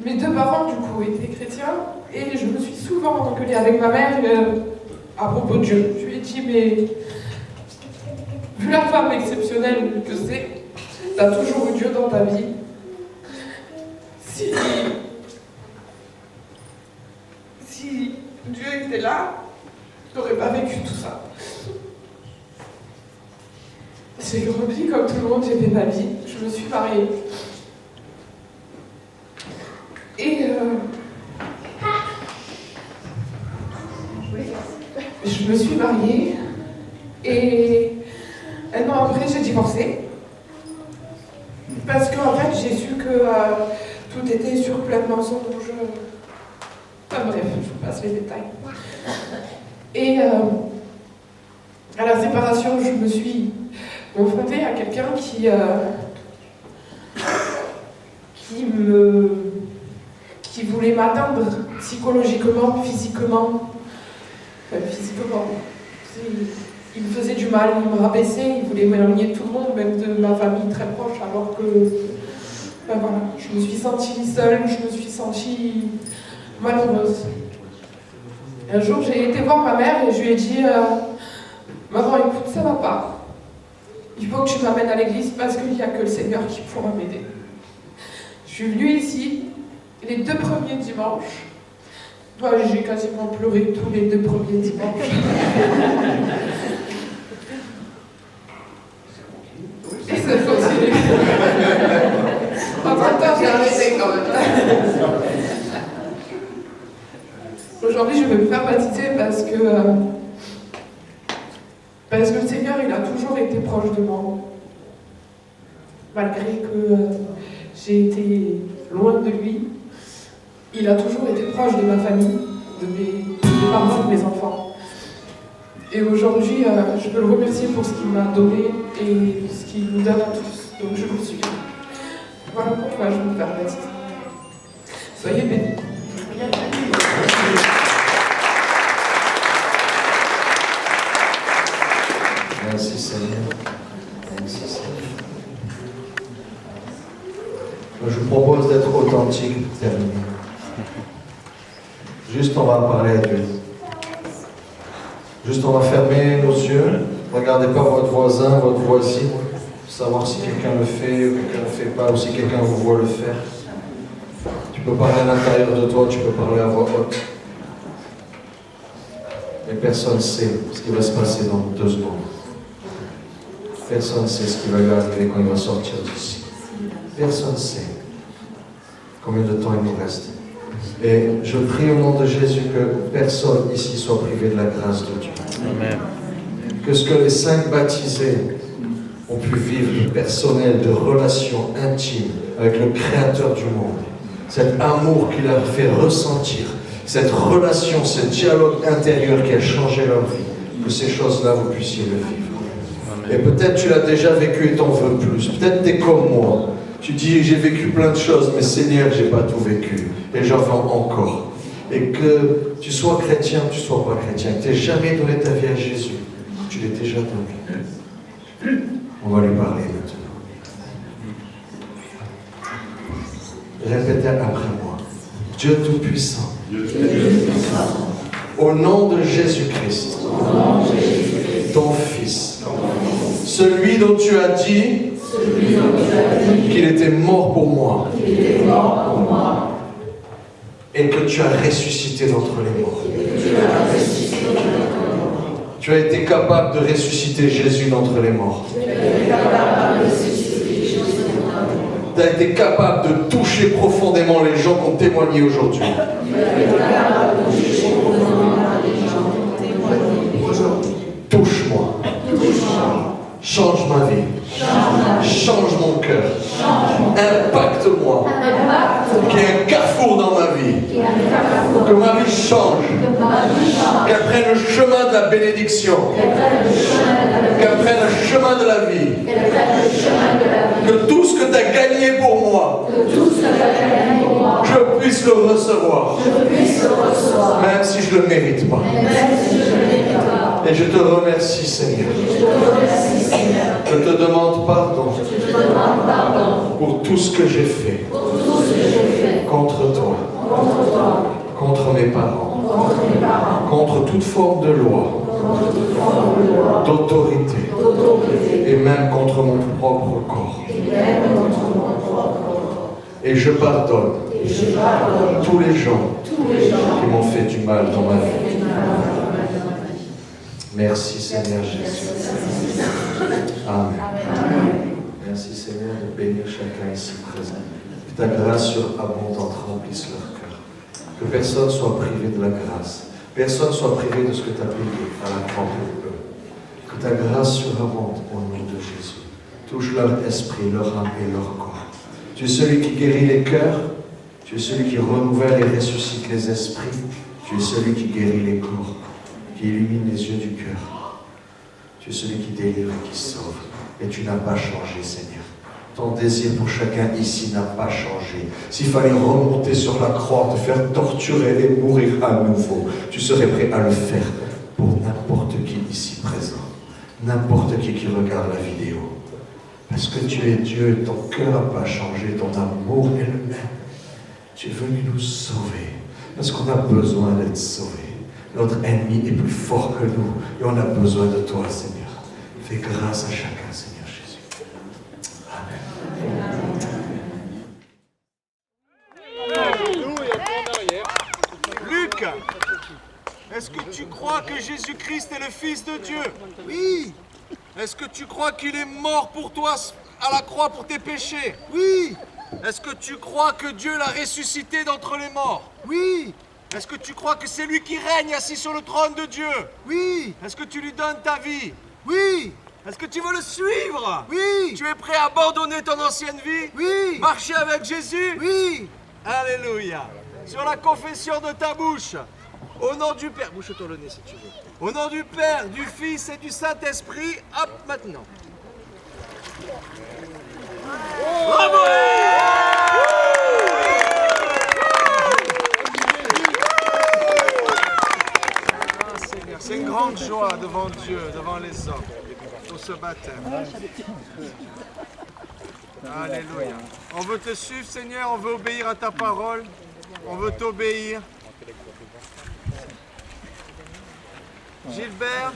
Mes deux parents, du coup, étaient chrétiens, et je me suis souvent engueulée avec ma mère à propos de Dieu. Je lui ai dit, mais vu la femme exceptionnelle que c'est, t'as toujours eu Dieu dans ta vie. Si Dieu était là, t'aurais pas vécu tout ça. J'ai grandi comme tout le monde, j'ai fait ma vie, je me suis mariée. Et je me suis mariée et un an après j'ai divorcé. Parce qu'en fait j'ai su que tout était sur plein de mensonges. Enfin bref, je vous passe les détails. Et à la séparation, je me suis confrontée à quelqu'un qui voulait m'atteindre psychologiquement, physiquement. Enfin, physiquement. Il me faisait du mal, il me rabaissait, il voulait m'éloigner de tout le monde, même de ma famille très proche, alors que voilà, je me suis sentie seule, je me suis sentie malheureuse. Un jour, j'ai été voir ma mère et je lui ai dit Maman, écoute, ça va pas. Il faut que tu m'amènes à l'église parce qu'il n'y a que le Seigneur qui pourra m'aider. Je suis venue ici, les 2 premiers dimanches. J'ai quasiment pleuré tous les 2 premiers dimanches. Et ça continue. Entre-temps, j'ai arrêté quand même. Aujourd'hui, je vais me faire baptiser parce que le Seigneur, il a toujours été proche de moi. Malgré que j'ai été loin de lui, il a toujours été proche de ma famille, de mes parents, de mes enfants. Et aujourd'hui, je veux le remercier pour ce qu'il m'a donné et ce qu'il nous donne à tous. Donc je vous suis. Voilà pourquoi je vais me faire baptiser. Soyez bénis. Merci Seigneur. Merci Seigneur. Je vous propose d'être authentique pour terminer. Juste on va parler à Dieu. Juste on va fermer nos yeux. Regardez pas votre voisin, votre voisine, pour savoir si quelqu'un le fait ou quelqu'un ne le fait pas, ou si quelqu'un vous voit le faire. Tu peux parler à l'intérieur de toi, tu peux parler à voix haute. Mais personne ne sait ce qui va se passer dans 2 secondes. Personne ne sait ce qui va lui arriver quand il va sortir d'ici. Personne ne sait combien de temps il nous reste. Et je prie au nom de Jésus que personne ici soit privé de la grâce de Dieu. Amen. Que ce que les 5 baptisés ont pu vivre de personnel, de relations intimes avec le Créateur du monde, cet amour qu'il a fait ressentir, cette relation, ce dialogue intérieur qui a changé leur vie, que ces choses-là, vous puissiez le vivre. Et peut-être tu l'as déjà vécu et t'en veux plus. Peut-être tu es comme moi. Tu dis, j'ai vécu plein de choses, mais Seigneur, j'ai pas tout vécu. Et j'en veux encore. Et que tu sois chrétien, tu sois pas chrétien, que tu n'aies jamais donné ta vie à Jésus. Tu l'as déjà donné. On va lui parler maintenant. Répétez après moi. Dieu Tout-Puissant. Au nom de Jésus-Christ, ton Fils, celui dont tu as dit qu'il était mort pour moi et que tu as ressuscité d'entre les morts. Tu as été capable de ressusciter Jésus d'entre les morts. Tu as été capable de toucher profondément les gens qui ont témoigné aujourd'hui. Touche-moi. Change ma vie. Change mon cœur. Impacte-moi. Qu'il y ait un carrefour dans ma vie. Que ma vie change. Qu'elle prenne le chemin de la bénédiction. Qu'elle prenne le chemin de la vie. Que tout ce que tu as gagné pour moi, je puisse le recevoir. Même si je ne le mérite pas. Et je te remercie, Seigneur. Je te demande pardon pour tout ce que j'ai fait contre toi, contre mes parents, contre toute forme de loi, d'autorité, et même contre mon propre corps. Et je pardonne tous les gens qui m'ont fait du mal dans ma vie. Merci Seigneur Jésus. Amen. Merci Seigneur de bénir chacun ici présent. Que ta grâce surabondante remplisse leur cœur. Que personne soit privé de la grâce. Personne soit privé de ce que tu as payé à la croix pour eux. Que ta grâce surabonde au nom de Jésus. Touche leur esprit, leur âme et leur corps. Tu es celui qui guérit les cœurs. Tu es celui qui renouvelle et ressuscite les esprits. Tu es celui qui guérit les corps, qui illumine les yeux du cœur. Tu es celui qui délivre et qui sauve. Et tu n'as pas changé, Seigneur. Ton désir pour chacun ici n'a pas changé. S'il fallait remonter sur la croix, te faire torturer et mourir à nouveau, tu serais prêt à le faire pour n'importe qui ici présent. N'importe qui regarde la vidéo. Parce que tu es Dieu et ton cœur n'a pas changé, ton amour est le même. Tu es venu nous sauver. Parce qu'on a besoin d'être sauvés. Notre ennemi est plus fort que nous et on a besoin de toi, Seigneur. Fais grâce à chacun, Seigneur Jésus. Amen. Luc, est-ce que tu crois que Jésus-Christ est le Fils de Dieu? Oui. Est-ce que tu crois qu'il est mort pour toi à la croix pour tes péchés? Oui. Est-ce que tu crois que Dieu l'a ressuscité d'entre les morts? Oui. Est-ce que tu crois que c'est lui qui règne assis sur le trône de Dieu? Oui. Est-ce que tu lui donnes ta vie? Oui. Est-ce que tu veux le suivre? Oui. Tu es prêt à abandonner ton ancienne vie? Oui. Marcher avec Jésus? Oui. Alléluia. Sur la confession de ta bouche, au nom du Père, bouche-toi le nez si tu veux. Au nom du Père, du Fils et du Saint-Esprit, hop, maintenant. Bravo! C'est une grande joie devant Dieu, devant les hommes. Il faut ce baptême. Alléluia. On veut te suivre, Seigneur, on veut obéir à ta parole, on veut t'obéir. Gilbert,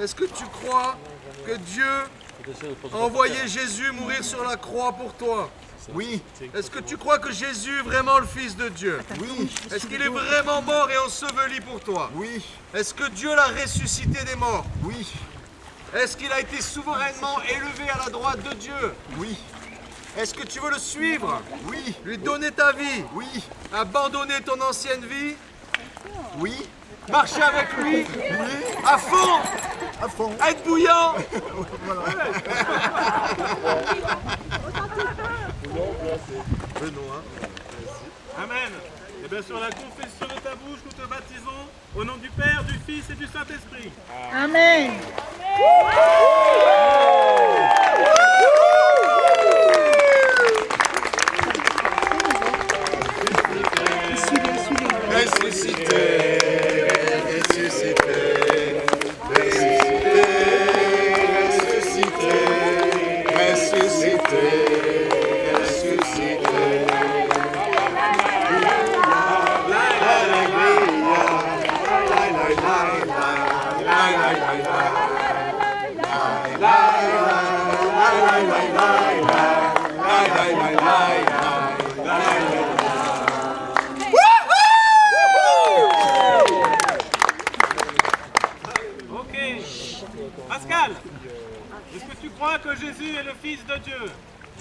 est-ce que tu crois que Dieu a envoyé Jésus mourir sur la croix pour toi? Oui. Est-ce que tu crois que Jésus est vraiment le Fils de Dieu? Oui. Est-ce qu'il est vraiment mort et enseveli pour toi? Oui. Est-ce que Dieu l'a ressuscité des morts? Oui. Est-ce qu'il a été souverainement élevé à la droite de Dieu? Oui. Est-ce que tu veux le suivre? Oui. Lui donner ta vie? Oui. Abandonner ton ancienne vie? Oui. Marcher avec lui? Oui. À fond? À fond. Être bouillant? Benoît. Amen. Et bien sur la confession de ta bouche, nous te baptisons au nom du Père, du Fils et du Saint-Esprit. Amen. Ressuscité, ressuscité, ressuscité, ressuscité, ressuscité. Ok. Pascal, est-ce que tu crois que Jésus est le Fils de Dieu?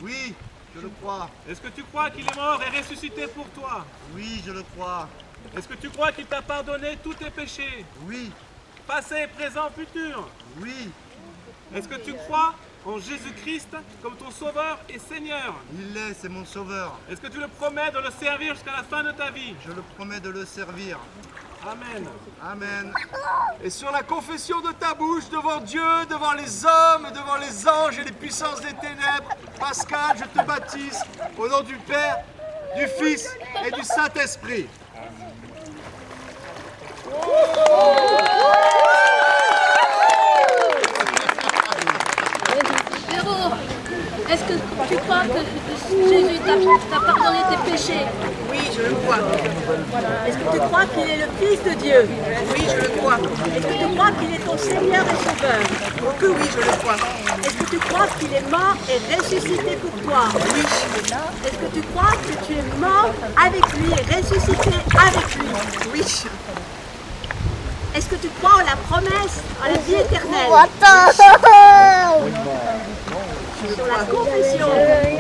Oui, je le crois. Est-ce que tu crois qu'il est mort et ressuscité pour toi? Oui, je le crois. Est-ce que tu crois qu'il t'a pardonné tous tes péchés? Oui, Passé, présent, futur? oui, Est-ce que tu crois en Jésus-Christ comme ton Sauveur et Seigneur? il l'est, c'est mon sauveur. Est-ce que tu le promets de le servir jusqu'à la fin de ta vie? Je le promets de le servir. Amen. Amen. Et sur la confession de ta bouche, devant Dieu, devant les hommes, devant les anges et les puissances des ténèbres, Pascal, je te baptise au nom du Père, du Fils et du Saint-Esprit. Véro, est-ce que tu crois que Jésus t'a pardonné tes péchés? Oui, je le crois. Est-ce que tu crois qu'il est le Fils de Dieu? Oui, je le crois. Est-ce que tu crois qu'il est ton Seigneur et Sauveur? Oh que oui, je le crois. Est-ce que tu crois qu'il est mort et ressuscité pour toi? Oui. Est-ce que tu crois que tu es mort avec lui et ressuscité avec lui? Oui. Est-ce que tu crois en la promesse, en la vie éternelle? Sur la confession de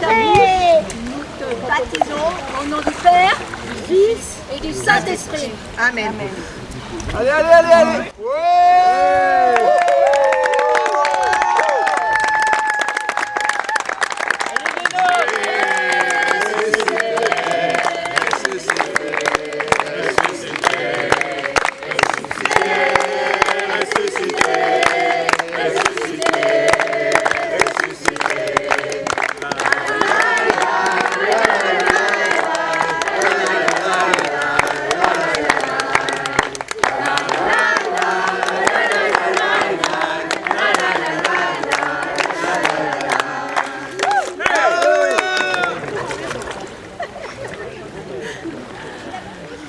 ta bouche, nous te baptisons au nom du Père, du Fils et du Saint-Esprit. Amen. Allez, allez, allez, allez. Ouais.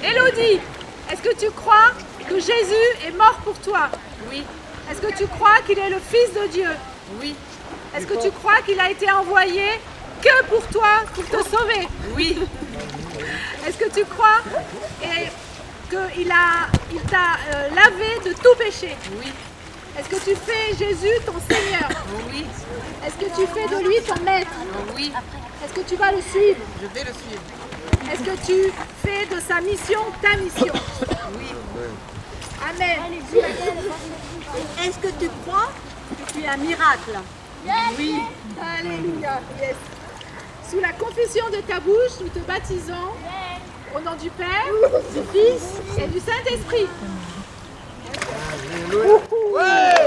Élodie, est-ce que tu crois que Jésus est mort pour toi? Oui, Est-ce que tu crois qu'il est le Fils de Dieu? oui, Est-ce que tu crois qu'il a été envoyé que pour toi, pour te sauver? oui, Est-ce que tu crois qu'il t'a lavé de tout péché? oui, Est-ce que tu fais Jésus ton Seigneur? oui, Est-ce que tu fais de lui ton maître? oui, Est-ce que tu vas le suivre? Je vais le suivre. Est-ce que tu fais de sa mission ta mission? Oui. Amen. Est-ce que tu crois que tu es un miracle? Oui. Alléluia. Yes. Sous la confession de ta bouche, nous te baptisons au nom du Père, du Fils et du Saint-Esprit. Ouais.